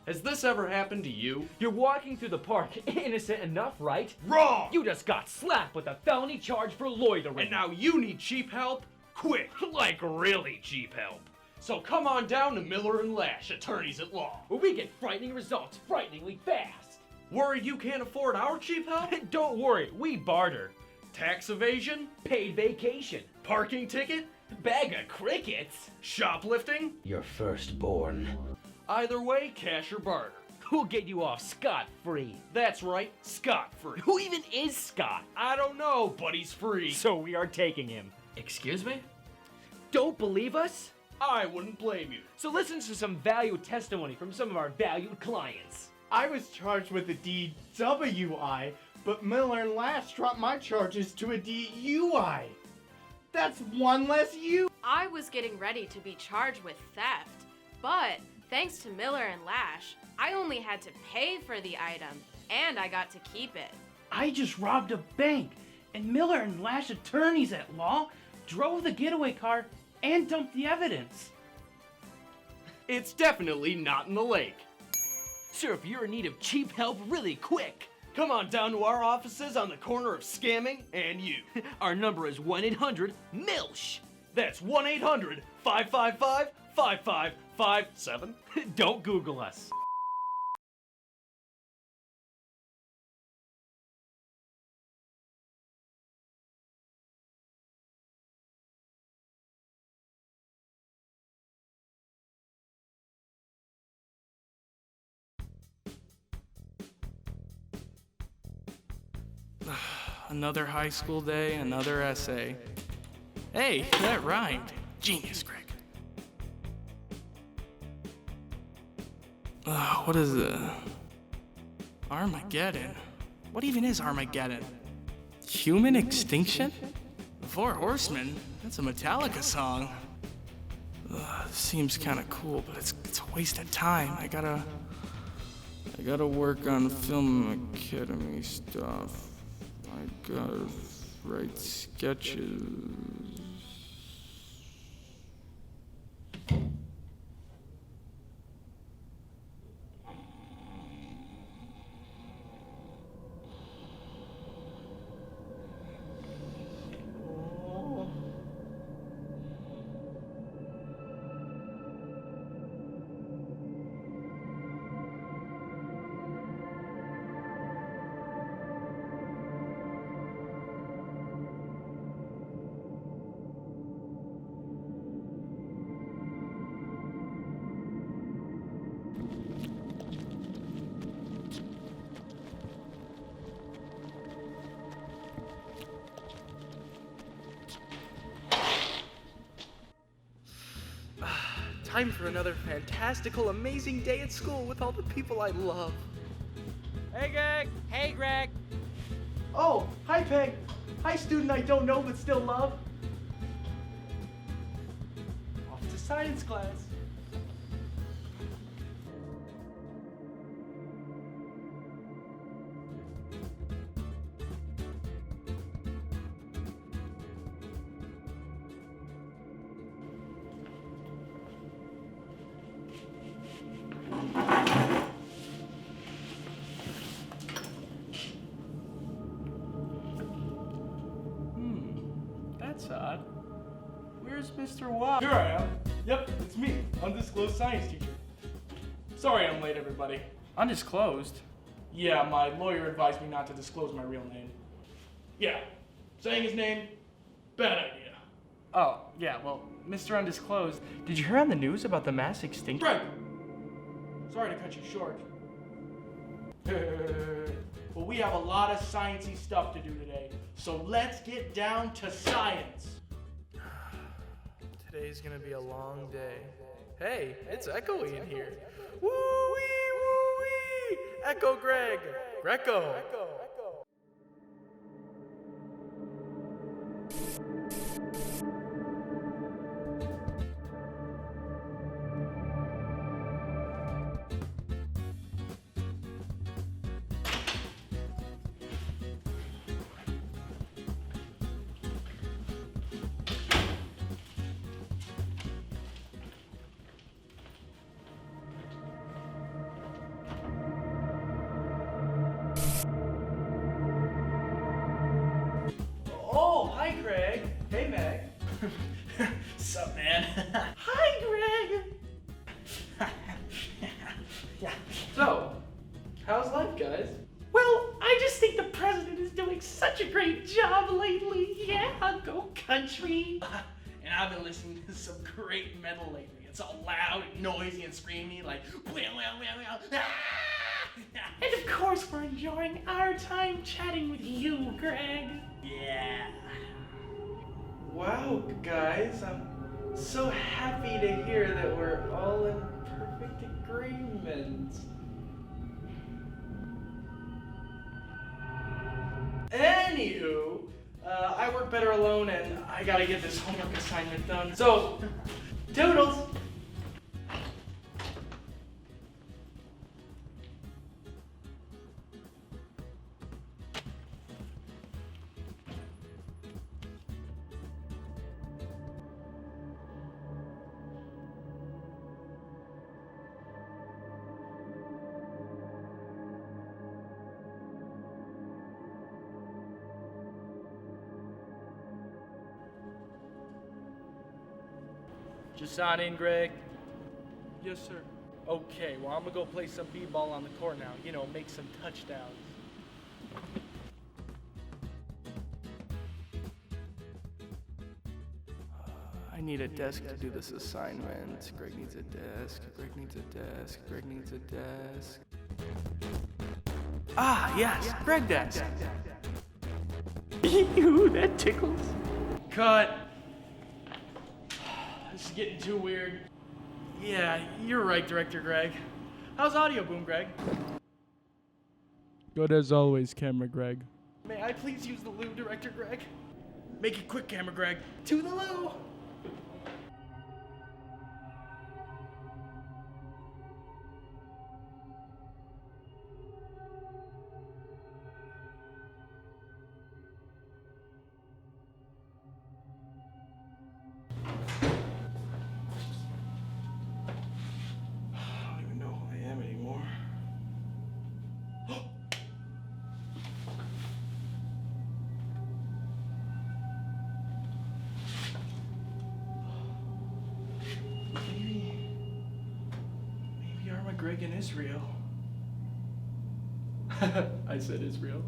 Has this ever happened to you? You're walking through the park, innocent enough, right? Wrong! You just got slapped with a felony charge for loitering. And now you need cheap help? Quick! Like really cheap help. So come on down to Miller and Lash, attorneys at law. Where we get frightening results frighteningly fast. Worried you can't afford our cheap help? Don't worry, we barter. Tax evasion? Paid vacation. Parking ticket? Bag of crickets. Shoplifting? Your firstborn. Either way, cash or barter. Who'll get you off scot-free? That's right, scot-free. Who even is Scott? I don't know, but he's free. So we are taking him. Excuse me? Don't believe us? I wouldn't blame you. So listen to some valued testimony from some of our valued clients. I was charged with a DWI, but Miller and Lash dropped my charges to a DUI. That's one less U. I was getting ready to be charged with theft, but thanks to Miller and Lash, I only had to pay for the item, and I got to keep it. I just robbed a bank, and Miller and Lash attorneys at law drove the getaway car and dumped the evidence. It's definitely not in the lake. Sir, if you're in need of cheap help really quick, come on down to our offices on the corner of Scamming and you. Our number is 1-800-MILSH. That's 1-800-555-5557. Don't Google us. Another high school day, another essay. Hey, that rhymed. Genius, Greg. What is it? Armageddon? What even is Armageddon? Human extinction? The Four Horsemen? That's a Metallica song. Seems kind of cool, but it's a waste of time. I gotta work on Film Academy stuff. I gotta write sketches. Time for another fantastical, amazing day at school with all the people I love. Hey, Greg! Hey, Greg! Oh, hi, Peg. Hi, student I don't know but still love. Off to science class. That's odd. Where's Mr. Watt? Here I am. Yep, it's me, undisclosed science teacher. Sorry I'm late, everybody. Undisclosed? Yeah, my lawyer advised me not to disclose my real name. Yeah, saying his name, bad idea. Oh, yeah, well, Mr. Undisclosed, did you hear on the news about the mass extinction? Greg! Sorry to cut you short. But we have a lot of sciencey stuff to do today, so let's get down to science. Today's gonna be a long day. Hey, it's echoey in here. Woo-wee, woo-wee! Echo Greg! Greco! Oh, hi, Greg. Hey, Meg. Sup, man? Hi, Greg. So, how's life, guys? Well, I just think the president is doing such a great job lately. Yeah, go country. And I've been listening to some great metal lately. It's all loud and noisy and screamy, like And of course, we're enjoying our time chatting with you, Greg. Yeah. Wow, guys, I'm so happy to hear that we're all in perfect agreement. Anywho, I work better alone and I gotta get this homework assignment done. So, toodles! Just sign in, Greg. Yes, sir. Okay, well, I'm gonna go play some b-ball on the court now. You know, make some touchdowns. I need a desk to do this assignment. Greg needs a desk. Greg needs a desk. Greg needs a desk. Ah, yes, Greg desk. Ew, that tickles. Cut. This is getting too weird. Yeah, you're right, Director Greg. How's audio boom, Greg? Good as always, Camera Greg. May I please use the loo, Director Greg? Make it quick, Camera Greg. To the loo! Greg in Israel. I said Israel.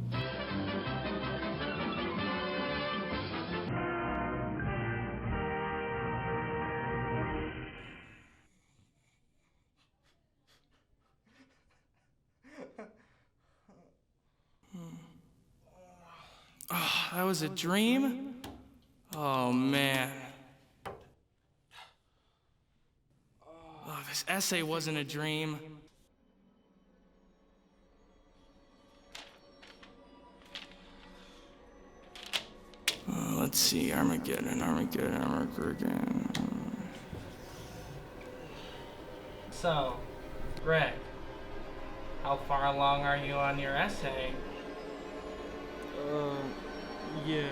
Oh, that was a dream? Oh, man. Oh, this essay wasn't a dream. Let's see, Armageddon. So, Greg, how far along are you on your essay? Yeah.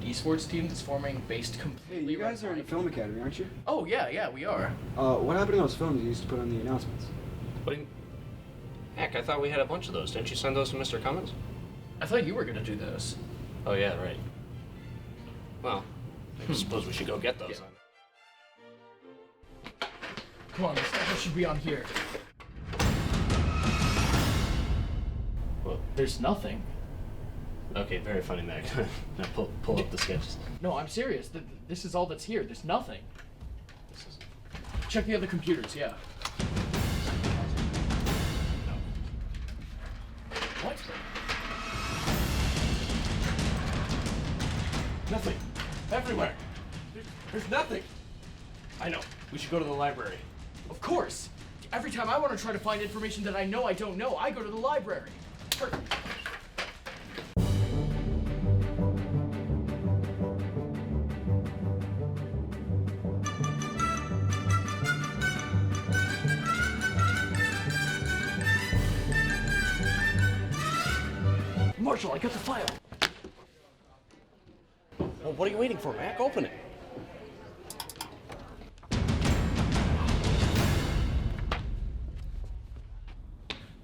Esports team that's forming based completely. Hey, you guys are in the Film Academy, aren't you? Oh yeah, we are. What happened to those films you used to put on the announcements? Heck, I thought we had a bunch of those. Didn't you send those to Mr. Cummins? I thought you were gonna do those. Oh yeah, right. Well, I suppose we should go get those then. Come on, this should be on here. Well, there's nothing. Okay, very funny, Mac. Now pull up the sketches. No, I'm serious. This is all that's here. There's nothing. Check the other computers, yeah. No. What? Nothing. Everywhere. There's nothing. I know. We should go to the library. Of course. Every time I want to try to find information that I know I don't know, I go to the library. Perfect. Marshall, I got the file. Well, what are you waiting for, Mac? Open it.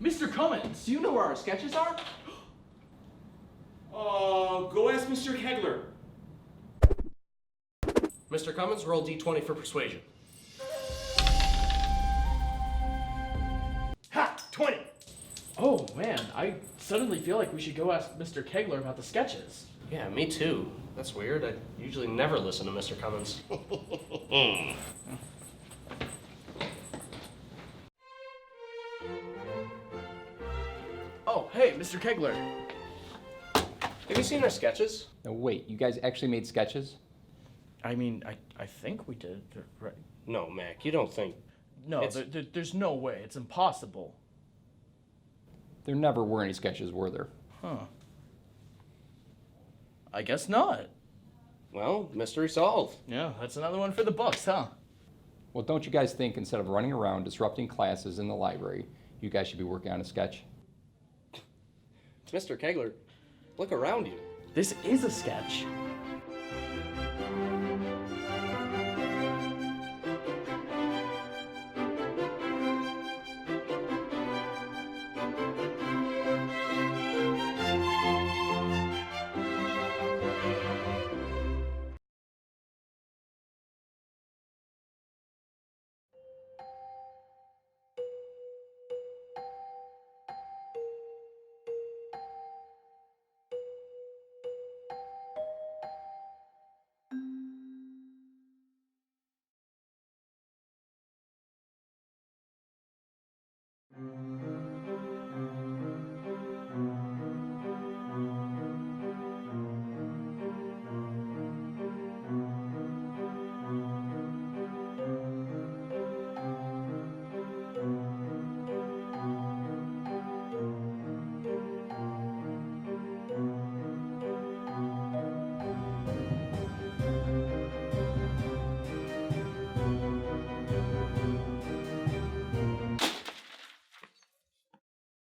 Mr. Cummins, do you know where our sketches are? Go ask Mr. Kegler. Mr. Cummins, roll D20 for persuasion. Ha! 20! Oh man, I suddenly feel like we should go ask Mr. Kegler about the sketches. Yeah, me too. That's weird. I usually never listen to Mr. Cummins. Oh, hey, Mr. Kegler. Have you seen our sketches? No, wait, you guys actually made sketches? I mean, I think we did, right? No, Mac, you don't think... No, there's no way. It's impossible. There never were any sketches, were there? Huh. I guess not. Well, mystery solved. Yeah, that's another one for the books, huh? Well, don't you guys think instead of running around disrupting classes in the library, you guys should be working on a sketch? Mr. Kegler, look around you. This is a sketch.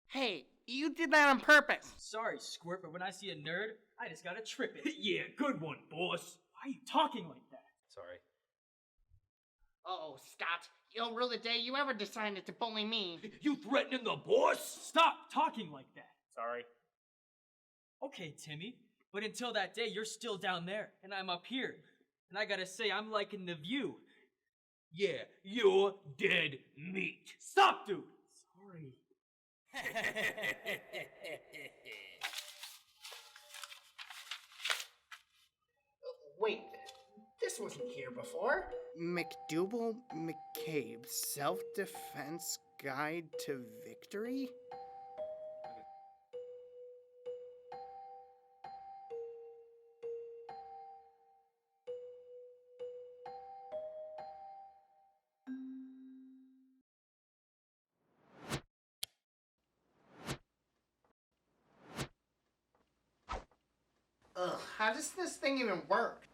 Hey, you did that on purpose. Sorry, Squirt, but when I see a nerd, I just gotta trip it. Yeah, good one, boss. Why are you talking like that? Sorry. Oh, Scott, you'll rue the day you ever decided to bully me. You threatening the boss? Stop talking like that. Sorry. Okay, Timmy, but until that day, you're still down there, and I'm up here. And I gotta say, I'm liking the view. Yeah, you're dead meat. Stop, dude! Sorry. Wait, this wasn't here before. McDougal McCabe, Self-Defense Guide to Victory? Ugh, how does this thing even work?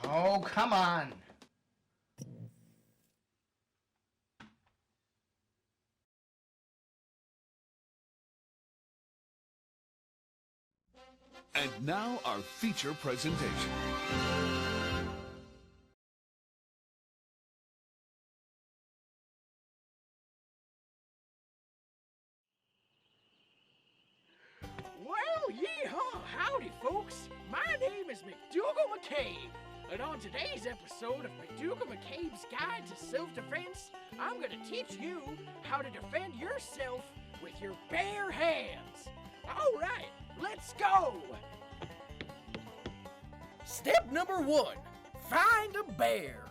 Oh, come on. And now our feature presentation. Well, yeehaw, howdy, folks. My name is McDougal McCabe. And on today's episode of McDougal McCabe's Guide to Self-Defense, I'm gonna teach you how to defend yourself with your bare hands. All right, let's go. Step number 1, find a bear.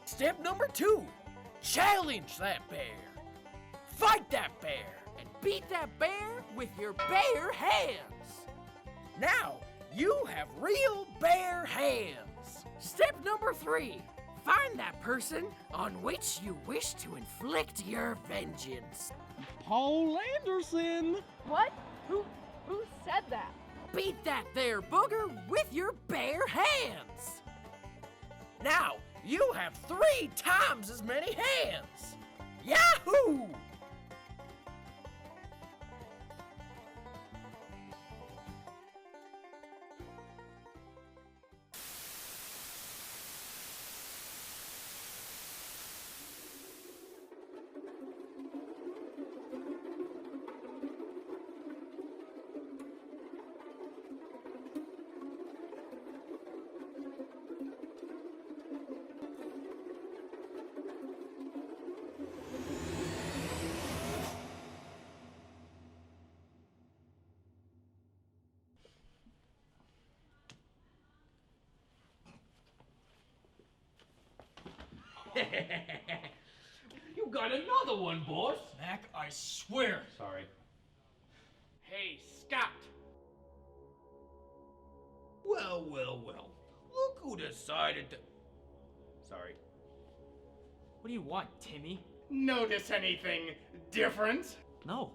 Step number 2, challenge that bear. Fight that bear and beat that bear with your bare hands. Now, you have real bare hands. Step number 3, find that person on which you wish to inflict your vengeance. Paul Anderson! What? Who said that? Beat that there booger with your bare hands. Now, you have 3 times as many hands. Yahoo! You got another one, boss. Mac, I swear. Sorry. Hey, Scott. Well. Look who decided to... Sorry. What do you want, Timmy? Notice anything different? No.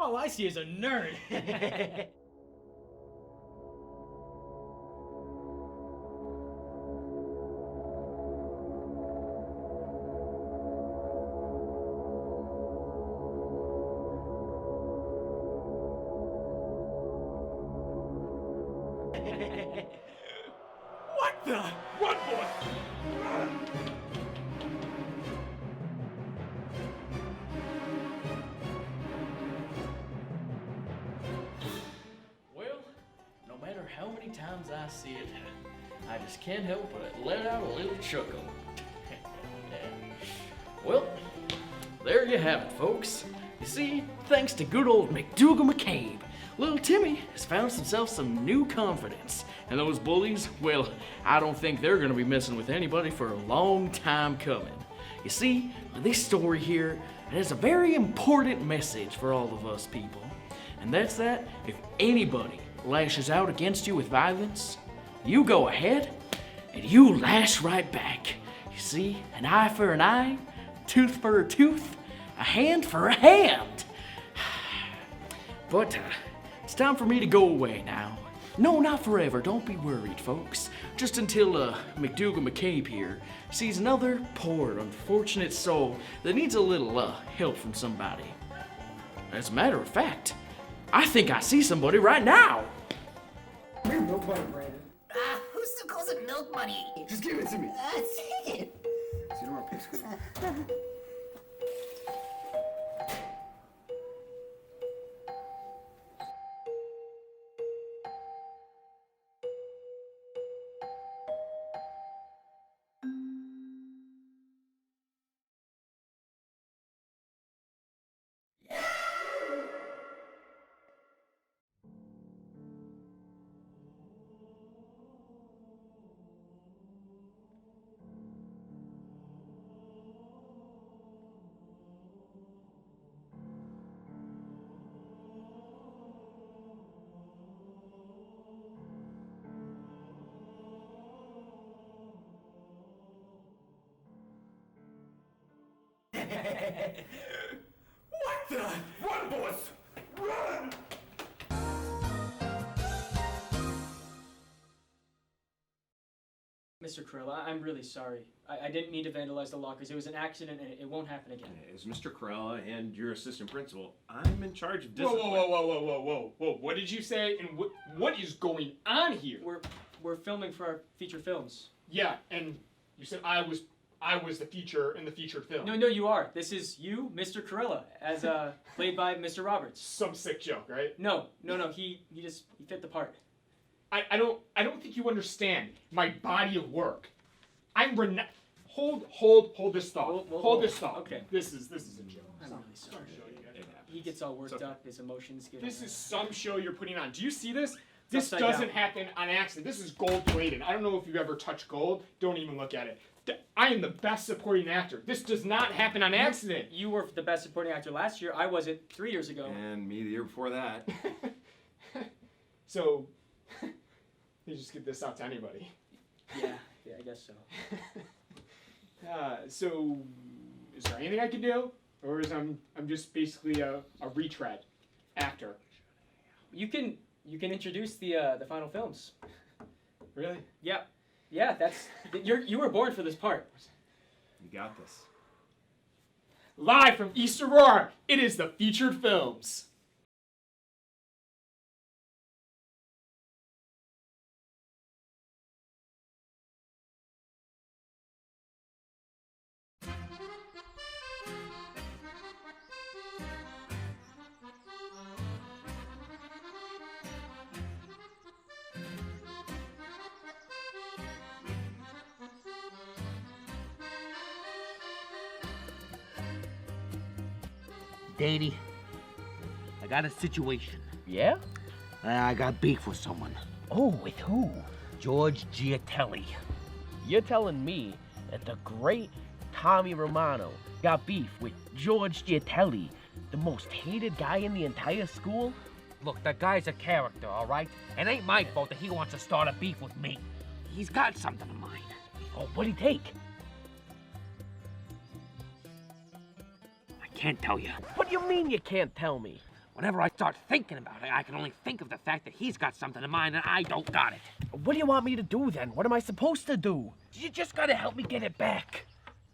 All I see is a nerd. What the? What, boy? Well, no matter how many times I see it, I just can't help but let out a little chuckle. Well, there you have it, folks. You see, thanks to good old McDougal McCabe, little Timmy has found himself some new confidence. And those bullies, well, I don't think they're gonna be messing with anybody for a long time coming. You see, this story here has a very important message for all of us people. And that's that if anybody lashes out against you with violence, you go ahead and you lash right back. You see, an eye for an eye, tooth for a tooth, a hand for a hand. But it's time for me to go away now. No, not forever, don't be worried, folks. Just until McDougal McCabe here sees another poor, unfortunate soul that needs a little help from somebody. As a matter of fact, I think I see somebody right now. Milk money, Brandon. Who still calls it milk money? Just give it to me. Take it. So you don't want to pick school. What the? Run, boys! Run! Mr. Krill, I'm really sorry. I didn't mean to vandalize the lockers. It was an accident and it won't happen again. As Mr. Corella and your assistant principal, I'm in charge of discipline. Whoa. What did you say? And what is going on here? We're filming for our feature films. Yeah, and you said I was the feature in the featured film. No, you are. This is you, Mr. Corella, as played by Mr. Roberts. Some sick joke, right? No. He fit the part. I don't think you understand my body of work. I'm hold this thought. Hold this thought. Okay. This is a joke. I'm really sorry. He gets all worked up, his emotions get... This is some show you're putting on. Do you see this? This upside doesn't down. happen on accident. This is gold plated. I don't know if you've ever touched gold. Don't even look at it. I am the best supporting actor. This does not happen on accident. You were the best supporting actor last year. I was it 3 years ago. And me the year before that. So, you just give this out to anybody. Yeah, I guess so. So, is there anything I can do? Or is I'm just basically a retread actor? You can introduce the final films. Really? Yeah. Yeah, that's you were born for this part. You got this. Live from East Aurora, it is the featured films. Danny, I got a situation. Yeah? I got beef with someone. Oh, with who? George Giatelli. You're telling me that the great Tommy Romano got beef with George Giatelli, the most hated guy in the entire school? Look, that guy's a character, all right? It ain't my fault that he wants to start a beef with me. He's got something in mind. Oh, what'd he take? I can't tell you. What do you mean you can't tell me? Whenever I start thinking about it, I can only think of the fact that he's got something in mind and I don't got it. What do you want me to do then? What am I supposed to do? You just gotta help me get it back.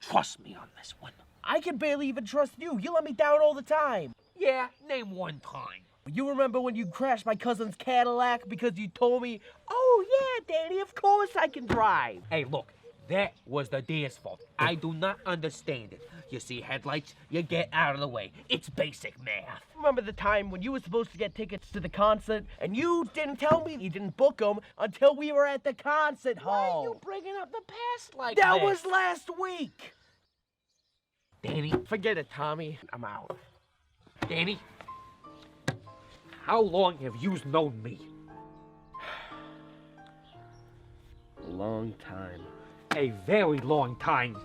Trust me on this one. I can barely even trust you. You let me down all the time. Yeah, name one time. You remember when you crashed my cousin's Cadillac because you told me, oh yeah, Danny, of course I can drive. Hey, look, that was the deer's fault. I do not understand it. You see headlights, you get out of the way. It's basic math. Remember the time when you were supposed to get tickets to the concert and you didn't tell me you didn't book them until we were at the concert hall? Why are you bringing up the past like that? That was last week. Danny? Forget it, Tommy. I'm out. Danny? How long have you known me? A long time. A very long time.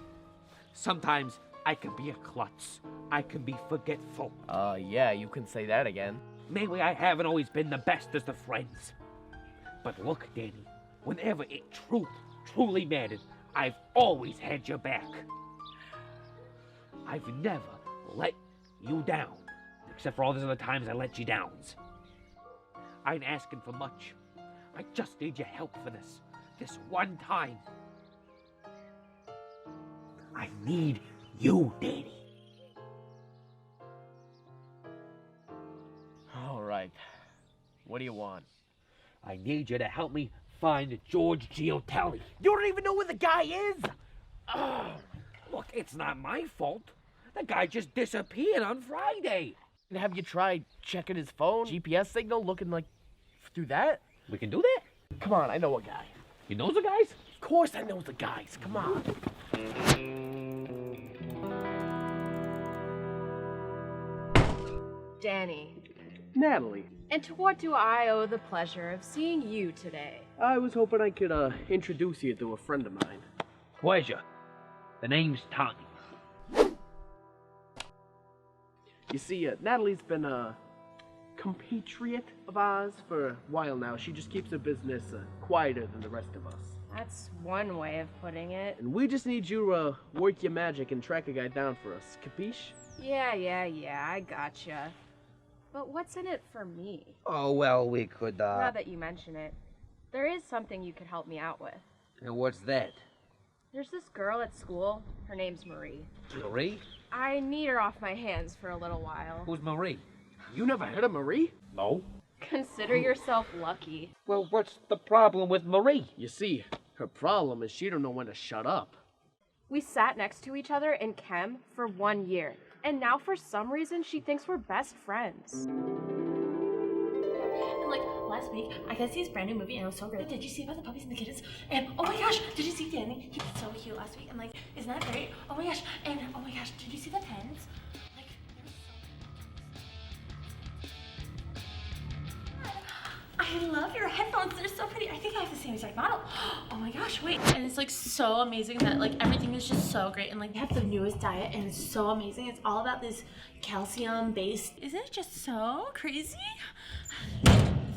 Sometimes I can be a klutz. I can be forgetful. Yeah, you can say that again. Maybe I haven't always been the bestest of friends. But look, Danny, whenever it truly mattered, I've always had your back. I've never let you down, except for all those other times I let you down. I ain't asking for much. I just need your help for this one time. I need you, Danny. All right. What do you want? I need you to help me find George Giatelli. You don't even know where the guy is? Look, it's not my fault. The guy just disappeared on Friday. Have you tried checking his phone? GPS signal looking like through that? We can do that? Come on, I know a guy. You know the guys? Of course I know the guys. Come on. Danny. Natalie. And to what do I owe the pleasure of seeing you today? I was hoping I could introduce you to a friend of mine. Pleasure. The name's Tommy. You see, Natalie's been a compatriot of ours for a while now. She just keeps her business quieter than the rest of us. That's one way of putting it. And we just need you to work your magic and track a guy down for us. Capiche? Yeah, I gotcha. But what's in it for me? Oh, well, we could, Now that you mention it, there is something you could help me out with. And what's that? There's this girl at school. Her name's Marie. Marie? I need her off my hands for a little while. Who's Marie? You never heard of Marie? No. Consider yourself lucky. Well, what's the problem with Marie? You see, her problem is she don't know when to shut up. We sat next to each other in chem for 1 year, and now for some reason she thinks we're best friends. And last week I got to see his brand new movie and it was so great. Did you see about the puppies and the kittens? And oh my gosh, did you see Danny? He was so cute last week. And like, isn't that great? Oh my gosh, and oh my gosh, did you see the pens? Like, I love your headphones. They're so pretty. I think I have the same exact model. Oh my gosh, wait. And it's like so amazing that like everything is just so great. And like they have the newest diet and it's so amazing. It's all about this calcium based. Isn't it just so crazy?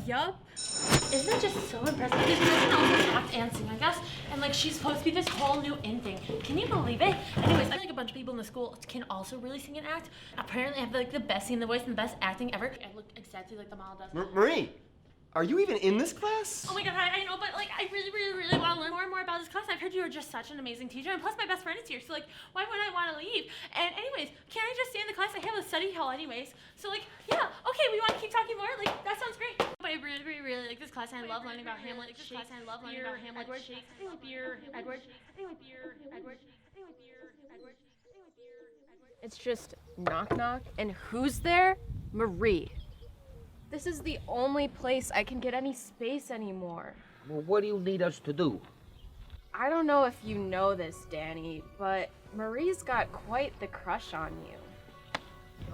Yup. Isn't it just so impressive? This person also act and sing, I guess. And like she's supposed to be this whole new in thing. Can you believe it? Anyways, I feel like a bunch of people in the school can also really sing and act. Apparently I have like the best singing voice and the best acting ever. I look exactly like the model does. Marie, are you even in this class? Oh my god, I know, but like I really want to learn more and more about this class. I've heard you are just such an amazing teacher, and plus my best friend is here, so like why would I want to leave? And anyways, can I just stay in the class? I have a study hall anyways. So like, yeah, okay, we want to keep talking more? Like, that sounds great. But I really like this class, and I love learning about Hamlet. This class, and I love learning about Hamlet. Edward, It's just knock knock, and who's there? Marie. This is the only place I can get any space anymore. Well, what do you need us to do? I don't know if you know this, Danny, but Marie's got quite the crush on you.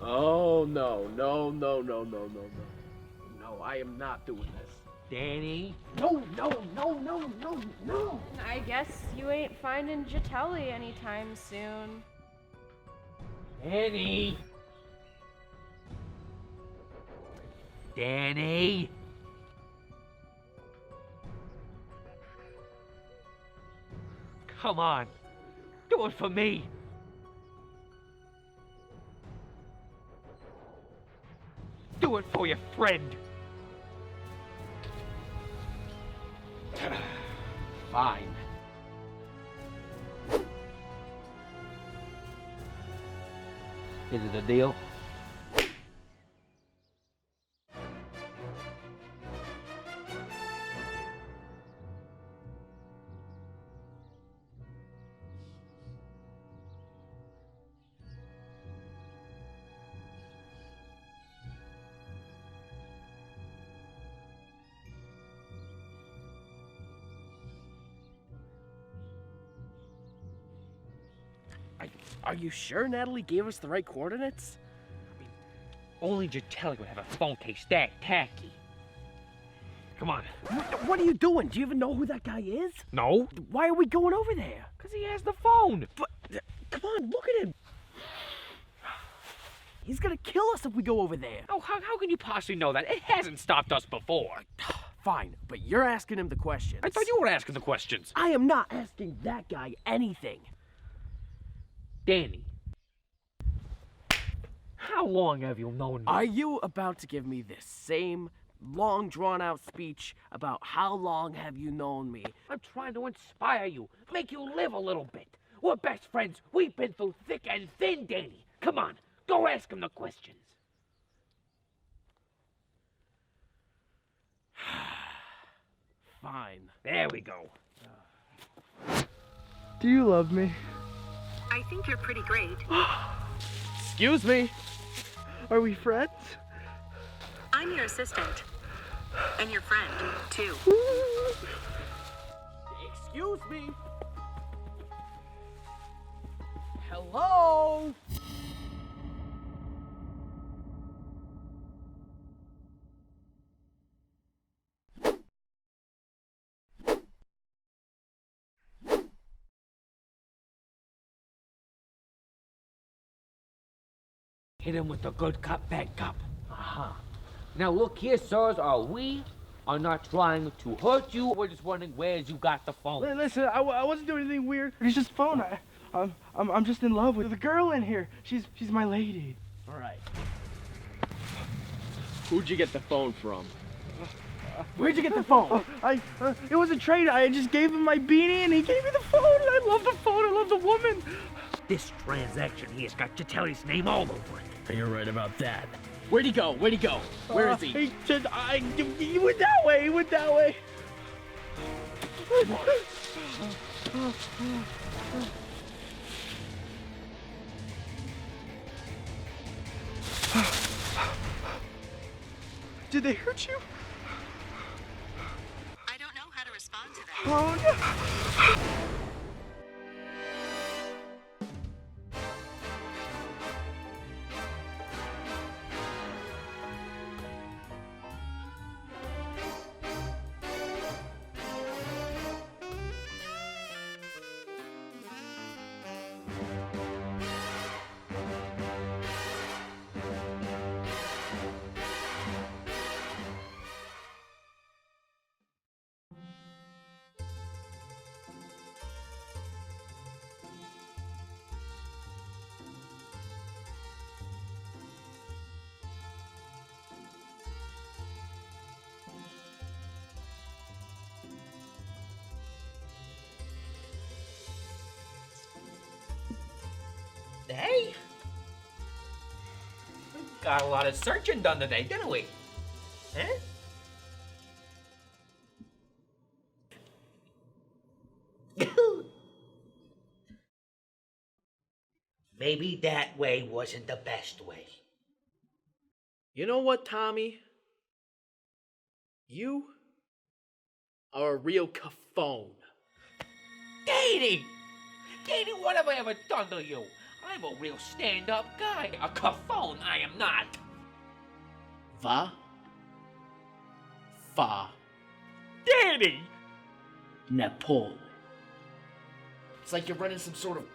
Oh, no, I am not doing this. Danny? No. I guess you ain't finding Jatelli anytime soon. Danny? Danny? Come on. Do it for me. Do it for your friend. Fine. Is it a deal? Are you sure Natalie gave us the right coordinates? Only Jatelli would have a phone case that tacky. Come on. What are you doing? Do you even know who that guy is? No. Why are we going over there? Because he has the phone. But, come on, look at him. He's gonna kill us if we go over there. Oh, how can you possibly know that? It hasn't stopped us before. Fine, but you're asking him the questions. I thought you were asking the questions. I am not asking that guy anything. Danny, how long have you known me? Are you about to give me this same long drawn-out speech about how long have you known me? I'm trying to inspire you, make you live a little bit. We're best friends. We've been through thick and thin, Danny. Come on, go ask him the questions. Fine. There we go. Do you love me? I think you're pretty great. Excuse me. Are we friends? I'm your assistant. And your friend, too. Excuse me. Hello? Hit him with the good cop, bad cop. Now look here, sirs, we are not trying to hurt you. We're just wondering where you got the phone. Listen, I wasn't doing anything weird. It's just phone. I'm just in love with the girl in here. She's my lady. All right. Who'd you get the phone from? Where'd you get the phone? It was a trade. I just gave him my beanie and he gave me the phone. I love the phone. I love the woman. This transaction here's got Jatelli's name all over it. You're right about that. Where'd he go? Where'd he go? Where is he? He went that way. He went that way. Did they hurt you? Oh no! Hey? Got a lot of searching done today, didn't we? Huh? Maybe that way wasn't the best way. You know what, Tommy? You are a real caphone. Danny! Danny, what have I ever done to you? I'm a real stand-up guy. A caphone, I am not. Va? Fa? Danny! Nepal. It's like you're running some sort of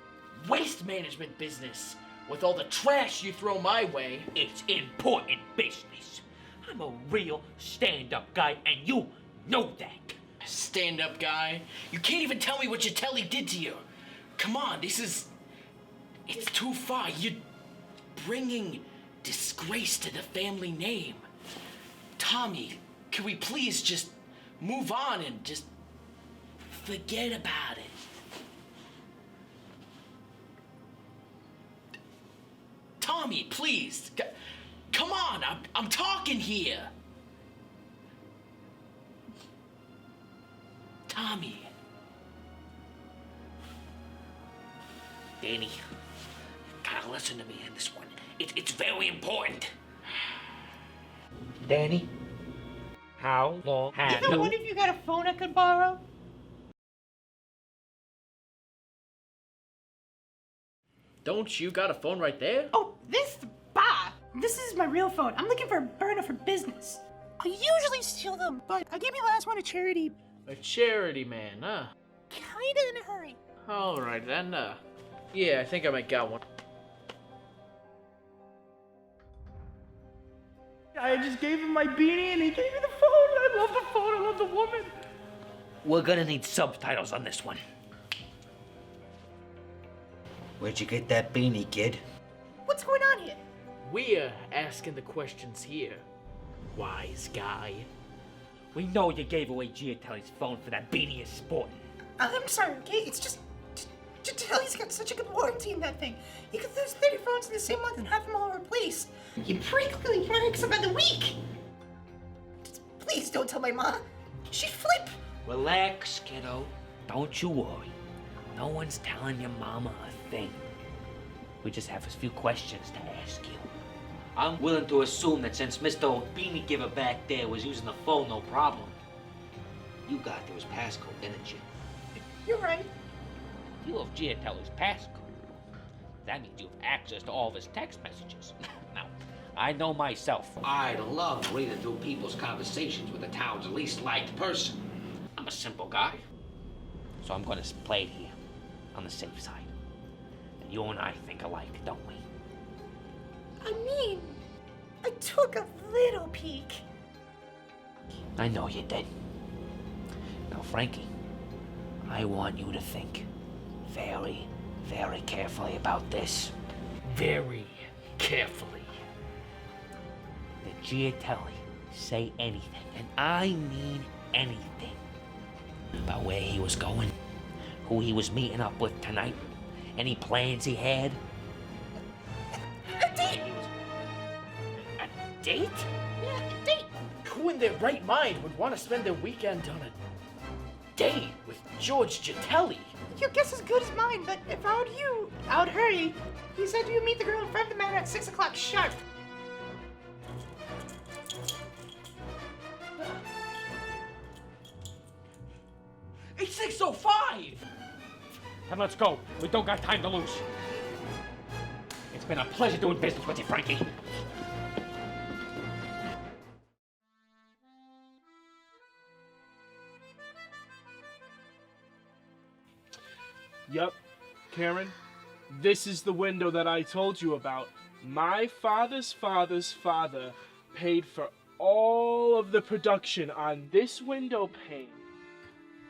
waste management business with all the trash you throw my way. It's important business. I'm a real stand-up guy, and you know that. Stand-up guy? You can't even tell me what your telly did to you. Come on, it's too far. You're bringing disgrace to the family name. Tommy, can we please just move on and just forget about it? Tommy, please. Come on, I'm talking here. Tommy. Danny, you gotta listen to me in this one. It's very important. Danny, how long have Either one of you got a phone I could borrow? Don't you got a phone right there? Oh, this? Bah! This is my real phone. I'm looking for a burner for business. I usually steal them, but I gave you the last one to charity. A charity man, huh? Kinda in a hurry. Alright then, yeah, I think I might got one. I just gave him my beanie and he gave me the phone. I love the phone. I love the woman. We're gonna need subtitles on this one. Where'd you get that beanie, kid? What's going on here? We're asking the questions here, wise guy. We know you gave away Giatelli's phone for that beanie you're sporting. I'm sorry, okay? It's just Giatelli's got such a good warranty in that thing. You could lose 30 phones in the same month and have them all replaced. You prickly marks by the week. Just please don't tell my mom. She'd flip. Relax, kiddo. Don't you worry. No one's telling your mama a thing. We just have a few questions to ask you. I'm willing to assume that since Mr. Beanie Giver back there was using the phone no problem, you got through his passcode, didn't you? You're right. You have Giatelli's passcode. That means you have access to all of his text messages. Now, I know myself. I love reading through people's conversations with the town's least liked person. I'm a simple guy. So I'm gonna play it here, on the safe side. And you and I think alike, don't we? I mean, I took a little peek. I know you did. Now, Frankie, I want you to think very, very carefully about this. Very carefully. Did Giatelli say anything, and I mean anything, about where he was going, who he was meeting up with tonight, any plans he had? A date! A date? Yeah, a date. Who in their right mind would want to spend their weekend on a date with George Giatelli? Your guess is as good as mine, but if I were you, I would hurry. He said you would meet the girl in front of the man at 6 o'clock sharp. It's 6:05! Then let's go. We don't got time to lose. It's been a pleasure doing business with you, Frankie. Yup, Karen, this is the window that I told you about. My father's father's father paid for all of the production on this window pane.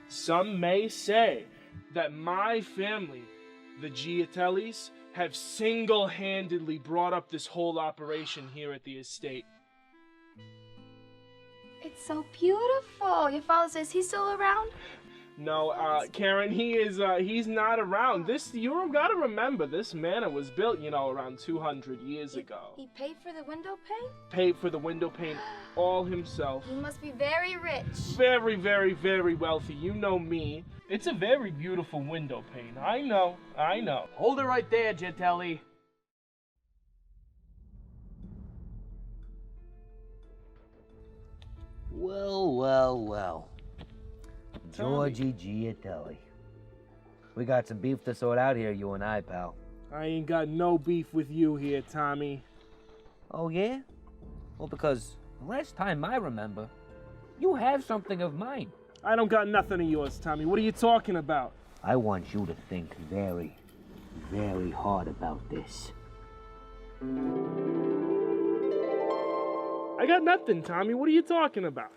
Some may say that my family, the Giatellis, have single-handedly brought up this whole operation here at the estate. It's so beautiful. Your father says he's still around? No, Karen, he's not around. You gotta remember, this manor was built, around 200 years ago. He paid for the window pane? Paid for the window pane all himself. He must be very rich. Very, very, very wealthy. You know me. It's a very beautiful window pane. I know. Hold it right there, Giatelli. Well. Georgie Giatelli. We got some beef to sort out here, you and I, pal. I ain't got no beef with you here, Tommy. Oh, yeah? Well, because last time I remember, you have something of mine. I don't got nothing of yours, Tommy. What are you talking about? I want you to think very, very hard about this. I got nothing, Tommy. What are you talking about?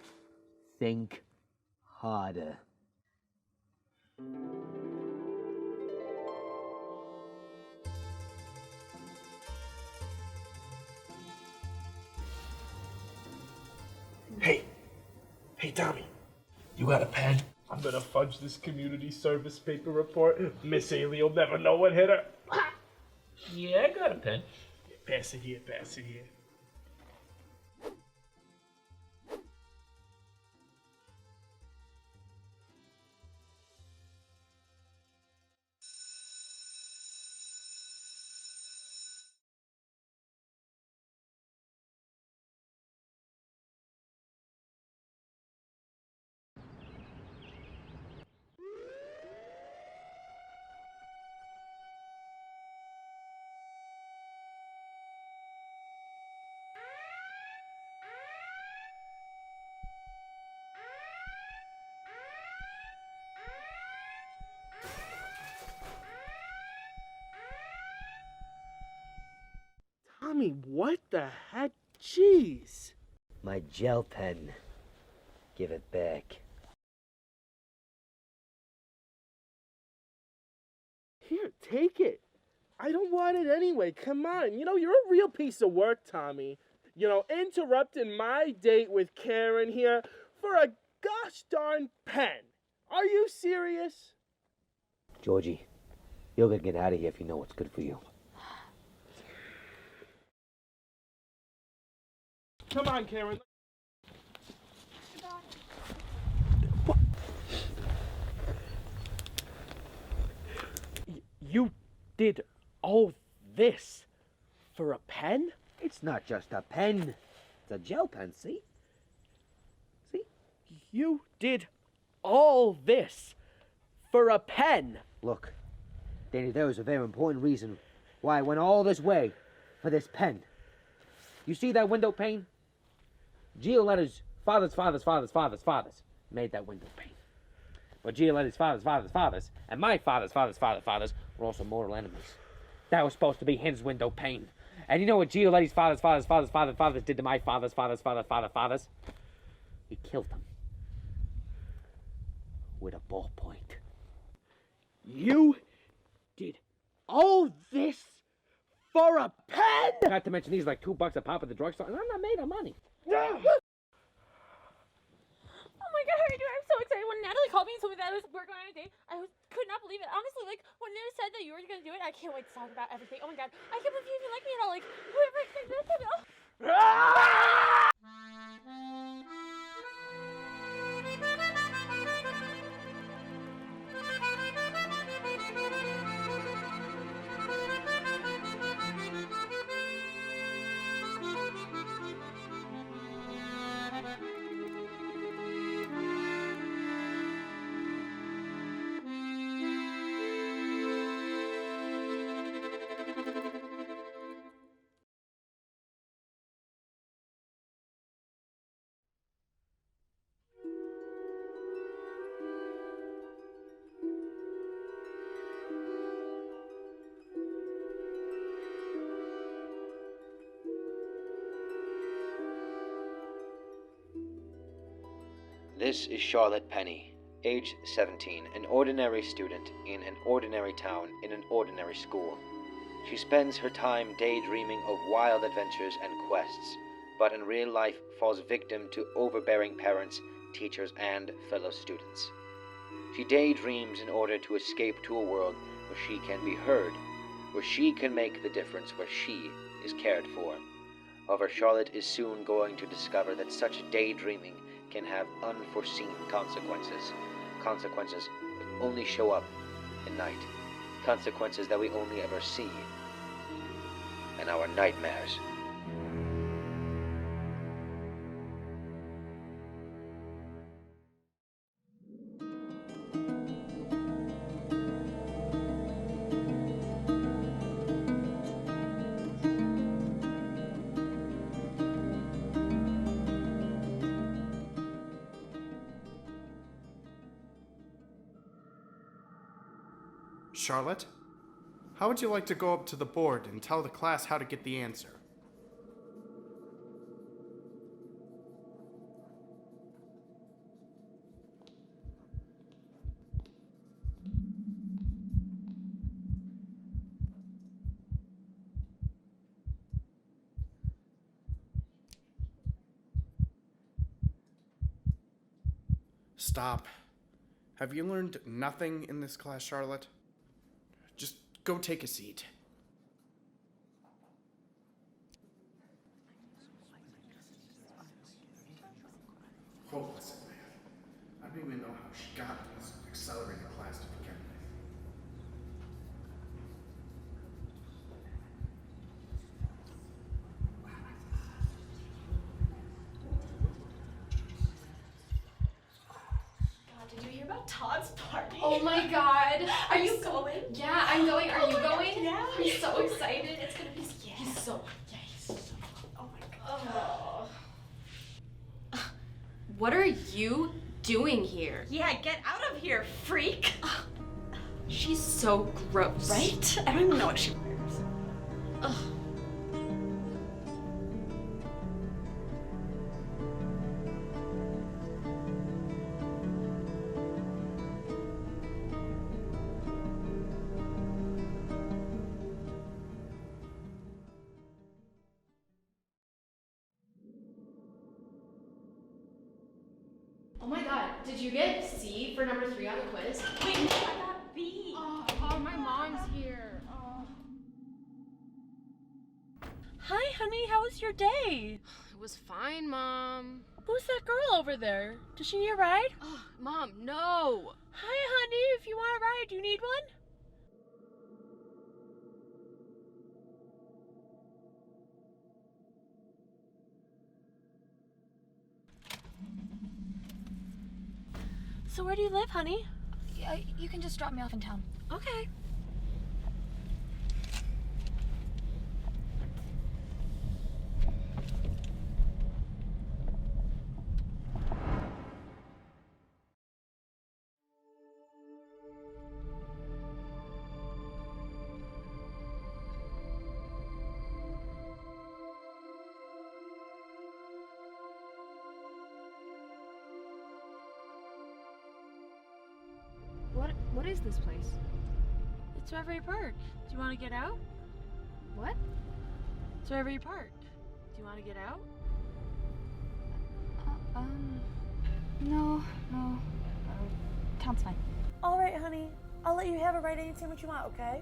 Think harder. Hey, Tommy. You got a pen? I'm gonna fudge this community service paper report. Miss Ailey will never know what hit her. Yeah, I got a pen. Pass it here. Tommy, what the heck? Jeez. My gel pen. Give it back. Here, take it. I don't want it anyway. Come on. You're a real piece of work, Tommy. Interrupting my date with Karen here for a gosh darn pen. Are you serious? Georgie, you're gonna get out of here if you know what's good for you. Come on, Karen. You did all this for a pen? It's not just a pen. It's a gel pen, see? See? You did all this for a pen? Look, Danny, there was a very important reason why I went all this way for this pen. You see that window pane? Gioletti's fathers made that window pane. But Gioletti's fathers, and my fathers were also mortal enemies. That was supposed to be his window pane. And you know what Gioletti's fathers did to my fathers? He killed them. With a ballpoint. You did all this for a pen? Not to mention these like $2 a pop at the drugstore, and I'm not made of money. Oh my god, how are you doing? I'm so excited. When Natalie called me and told me that we're going on a date, could not believe it. Honestly, when you said that you were going to do it, I can't wait to talk about everything. Oh my god, I can't believe you even like me at all. Like, whoever expected this to me. This is Charlotte Penny, age 17, an ordinary student in an ordinary town in an ordinary school. She spends her time daydreaming of wild adventures and quests, but in real life falls victim to overbearing parents, teachers, and fellow students. She daydreams in order to escape to a world where she can be heard, where she can make the difference, where she is cared for. However, Charlotte is soon going to discover that such daydreaming can have unforeseen consequences. Consequences that only show up at night. Consequences that we only ever see in our nightmares. Charlotte, how would you like to go up to the board and tell the class how to get the answer? Stop. Have you learned nothing in this class, Charlotte? Just go take a seat. Hopeless, man. I don't even know how she got this accelerated class to begin with. Did you hear about Todd's party? Oh my god. Are you going? Yeah, I'm going. Are you my God, going? yeah. I'm so excited. It's gonna be Yeah. he's so Oh my god. What are you doing here? Yeah, get out of here, freak. She's so gross. Right? I don't even know what she wears. Oh my god, did you get C for number 3 on the quiz? Wait, no, I got B. Oh, my mom's here. Hi, honey. How was your day? It was fine, Mom. Who's that girl over there? Does she need a ride? Oh, Mom, no. Hi, honey. If you want a ride, do you need one? So where do you live, honey? Yeah, you can just drop me off in town. Okay. What is this place? It's wherever you park. Do you want to get out? What? It's wherever you park. Do you want to get out? No. Town's fine. All right, honey. I'll let you have a ride anytime what you want, okay?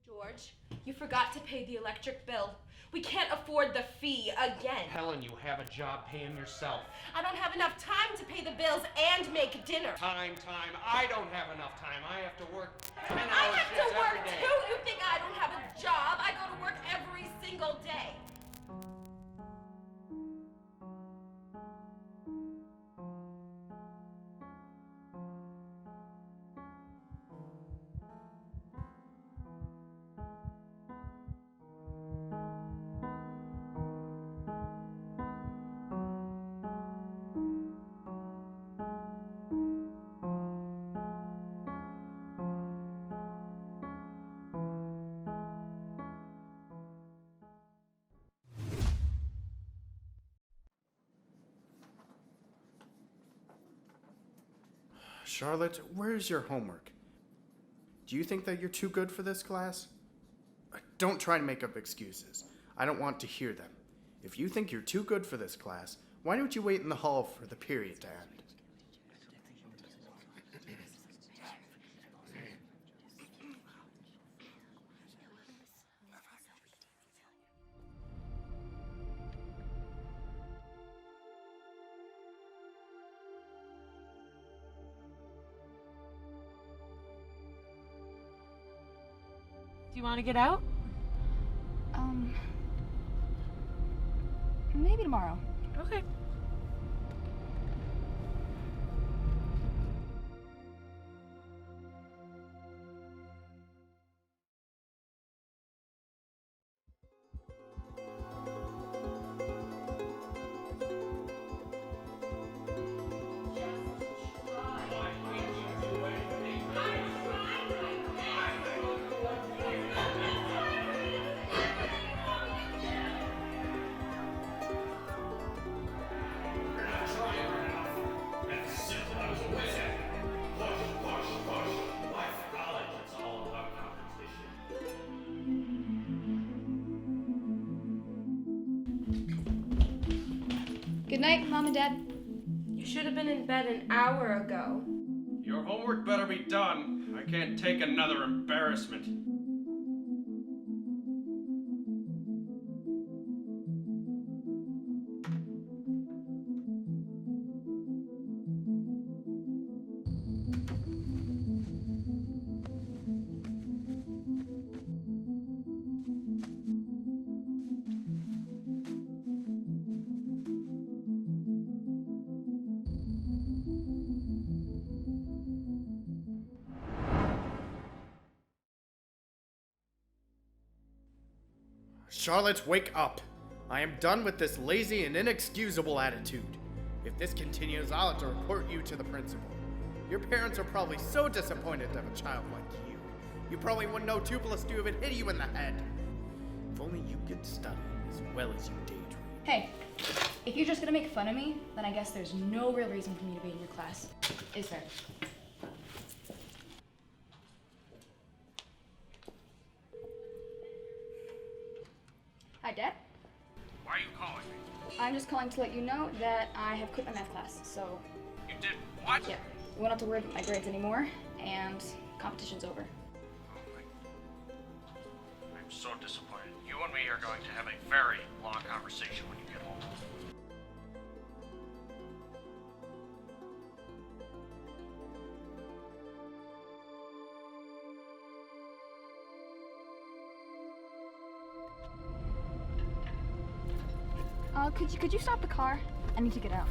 George, you forgot to pay the electric bill. We can't afford the fee again. Helen, you have a job paying yourself. I don't have enough time to pay the bills and make dinner. Time. I don't have enough time. I have to work 10 I hours have to shifts work every day. too. You think I don't have a job? I go to work every single day. Charlotte, where's your homework? Do you think that you're too good for this class? Don't try to make up excuses. I don't want to hear them. If you think you're too good for this class, why don't you wait in the hall for the period to end? Do you want to get out? Maybe tomorrow. Okay. Good night, Mom and Dad. You should have been in bed an hour ago. Your homework better be done. I can't take another embarrassment. Charlotte, wake up! I am done with this lazy and inexcusable attitude. If this continues, I'll have to report you to the principal. Your parents are probably so disappointed to have a child like you. You probably wouldn't know 2 + 2 if it hit you in the head. If only you could study as well as you daydream. Hey, if you're just gonna make fun of me, then I guess there's no real reason for me to be in your class. Is there? Hi, Dad. Why are you calling me? I'm just calling to let you know that I have quit my math class, so... You did what? Yeah, we won't have to worry about my grades anymore, and competition's over. I'm so disappointed. You and me are going to have a very long conversation when you get home. Could you stop the car? I need to get out.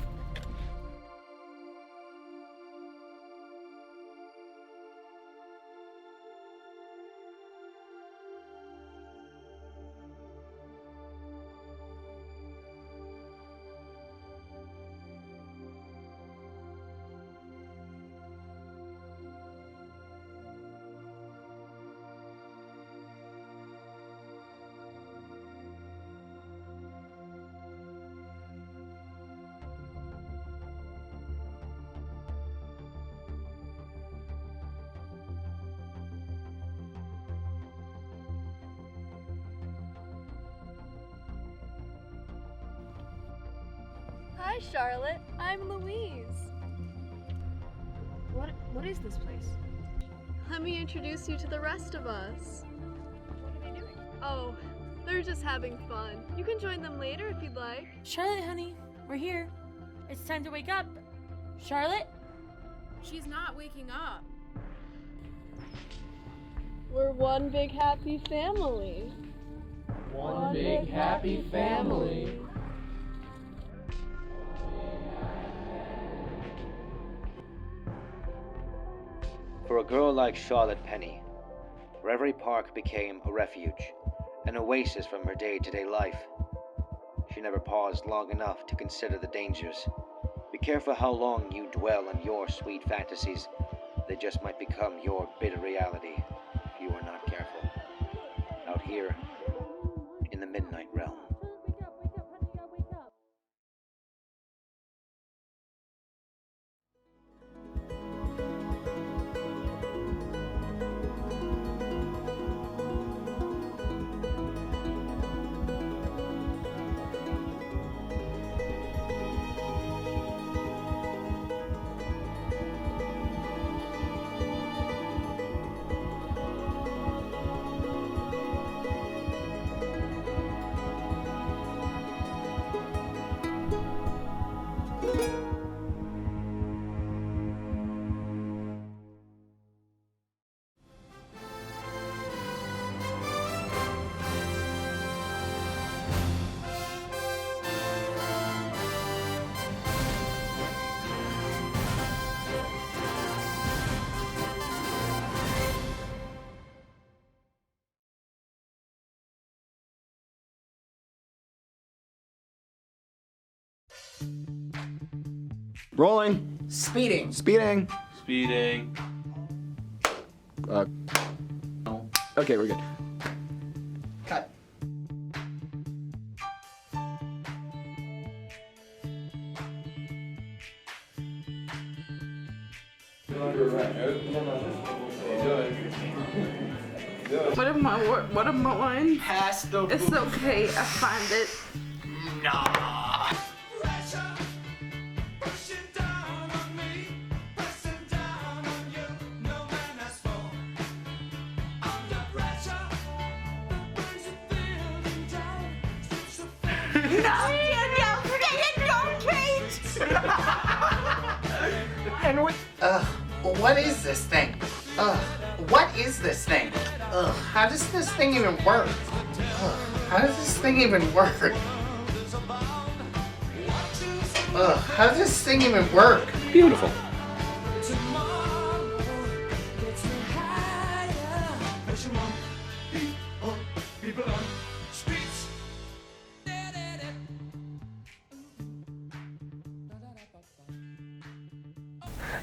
Hi, Charlotte. I'm Louise. What is this place? Let me introduce you to the rest of us. What are they doing? Oh, they're just having fun. You can join them later if you'd like. Charlotte, honey, we're here. It's time to wake up. Charlotte? She's not waking up. We're one big happy family. One big happy family. For a girl like Charlotte Penny, Reverie Park became a refuge, an oasis from her day-to-day life. She never paused long enough to consider the dangers. Be careful how long you dwell on your sweet fantasies. They just might become your bitter reality if you are not careful. Out here, in the Midnight Realm. Rolling. Speeding. Speeding. Speeding. Okay, we're good. Cut. What am I line? Pass the It's okay, I find it. Nah. And what? What is this thing? What is this thing? How does this thing even work? How does this thing even work? How does this thing even work? Beautiful.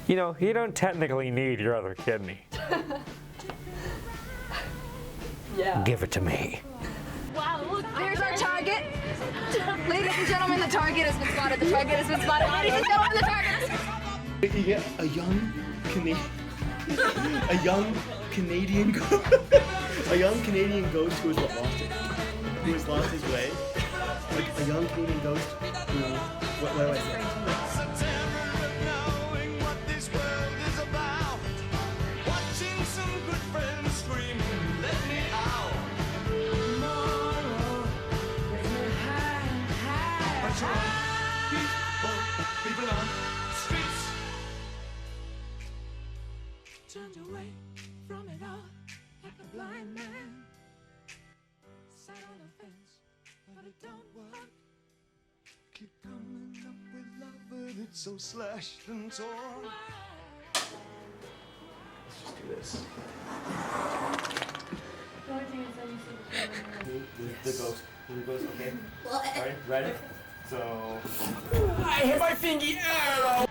You know, you don't technically need your other kidney. Yeah. Give it to me. Wow, look, there's our target. Ladies and gentlemen, the target has been spotted. The target has been spotted. Ladies and gentlemen, the target has been spotted. You get a young Canadian ghost who has lost his way. Like a young Canadian ghost who, what do I say? Turned away from it all like a blind man. Sat on a fence, but it don't work. Keep coming up with love, but it's so slashed and torn. Let's just do this. The ghost. Okay. Alright, ready? So. I hit my fingy arrow!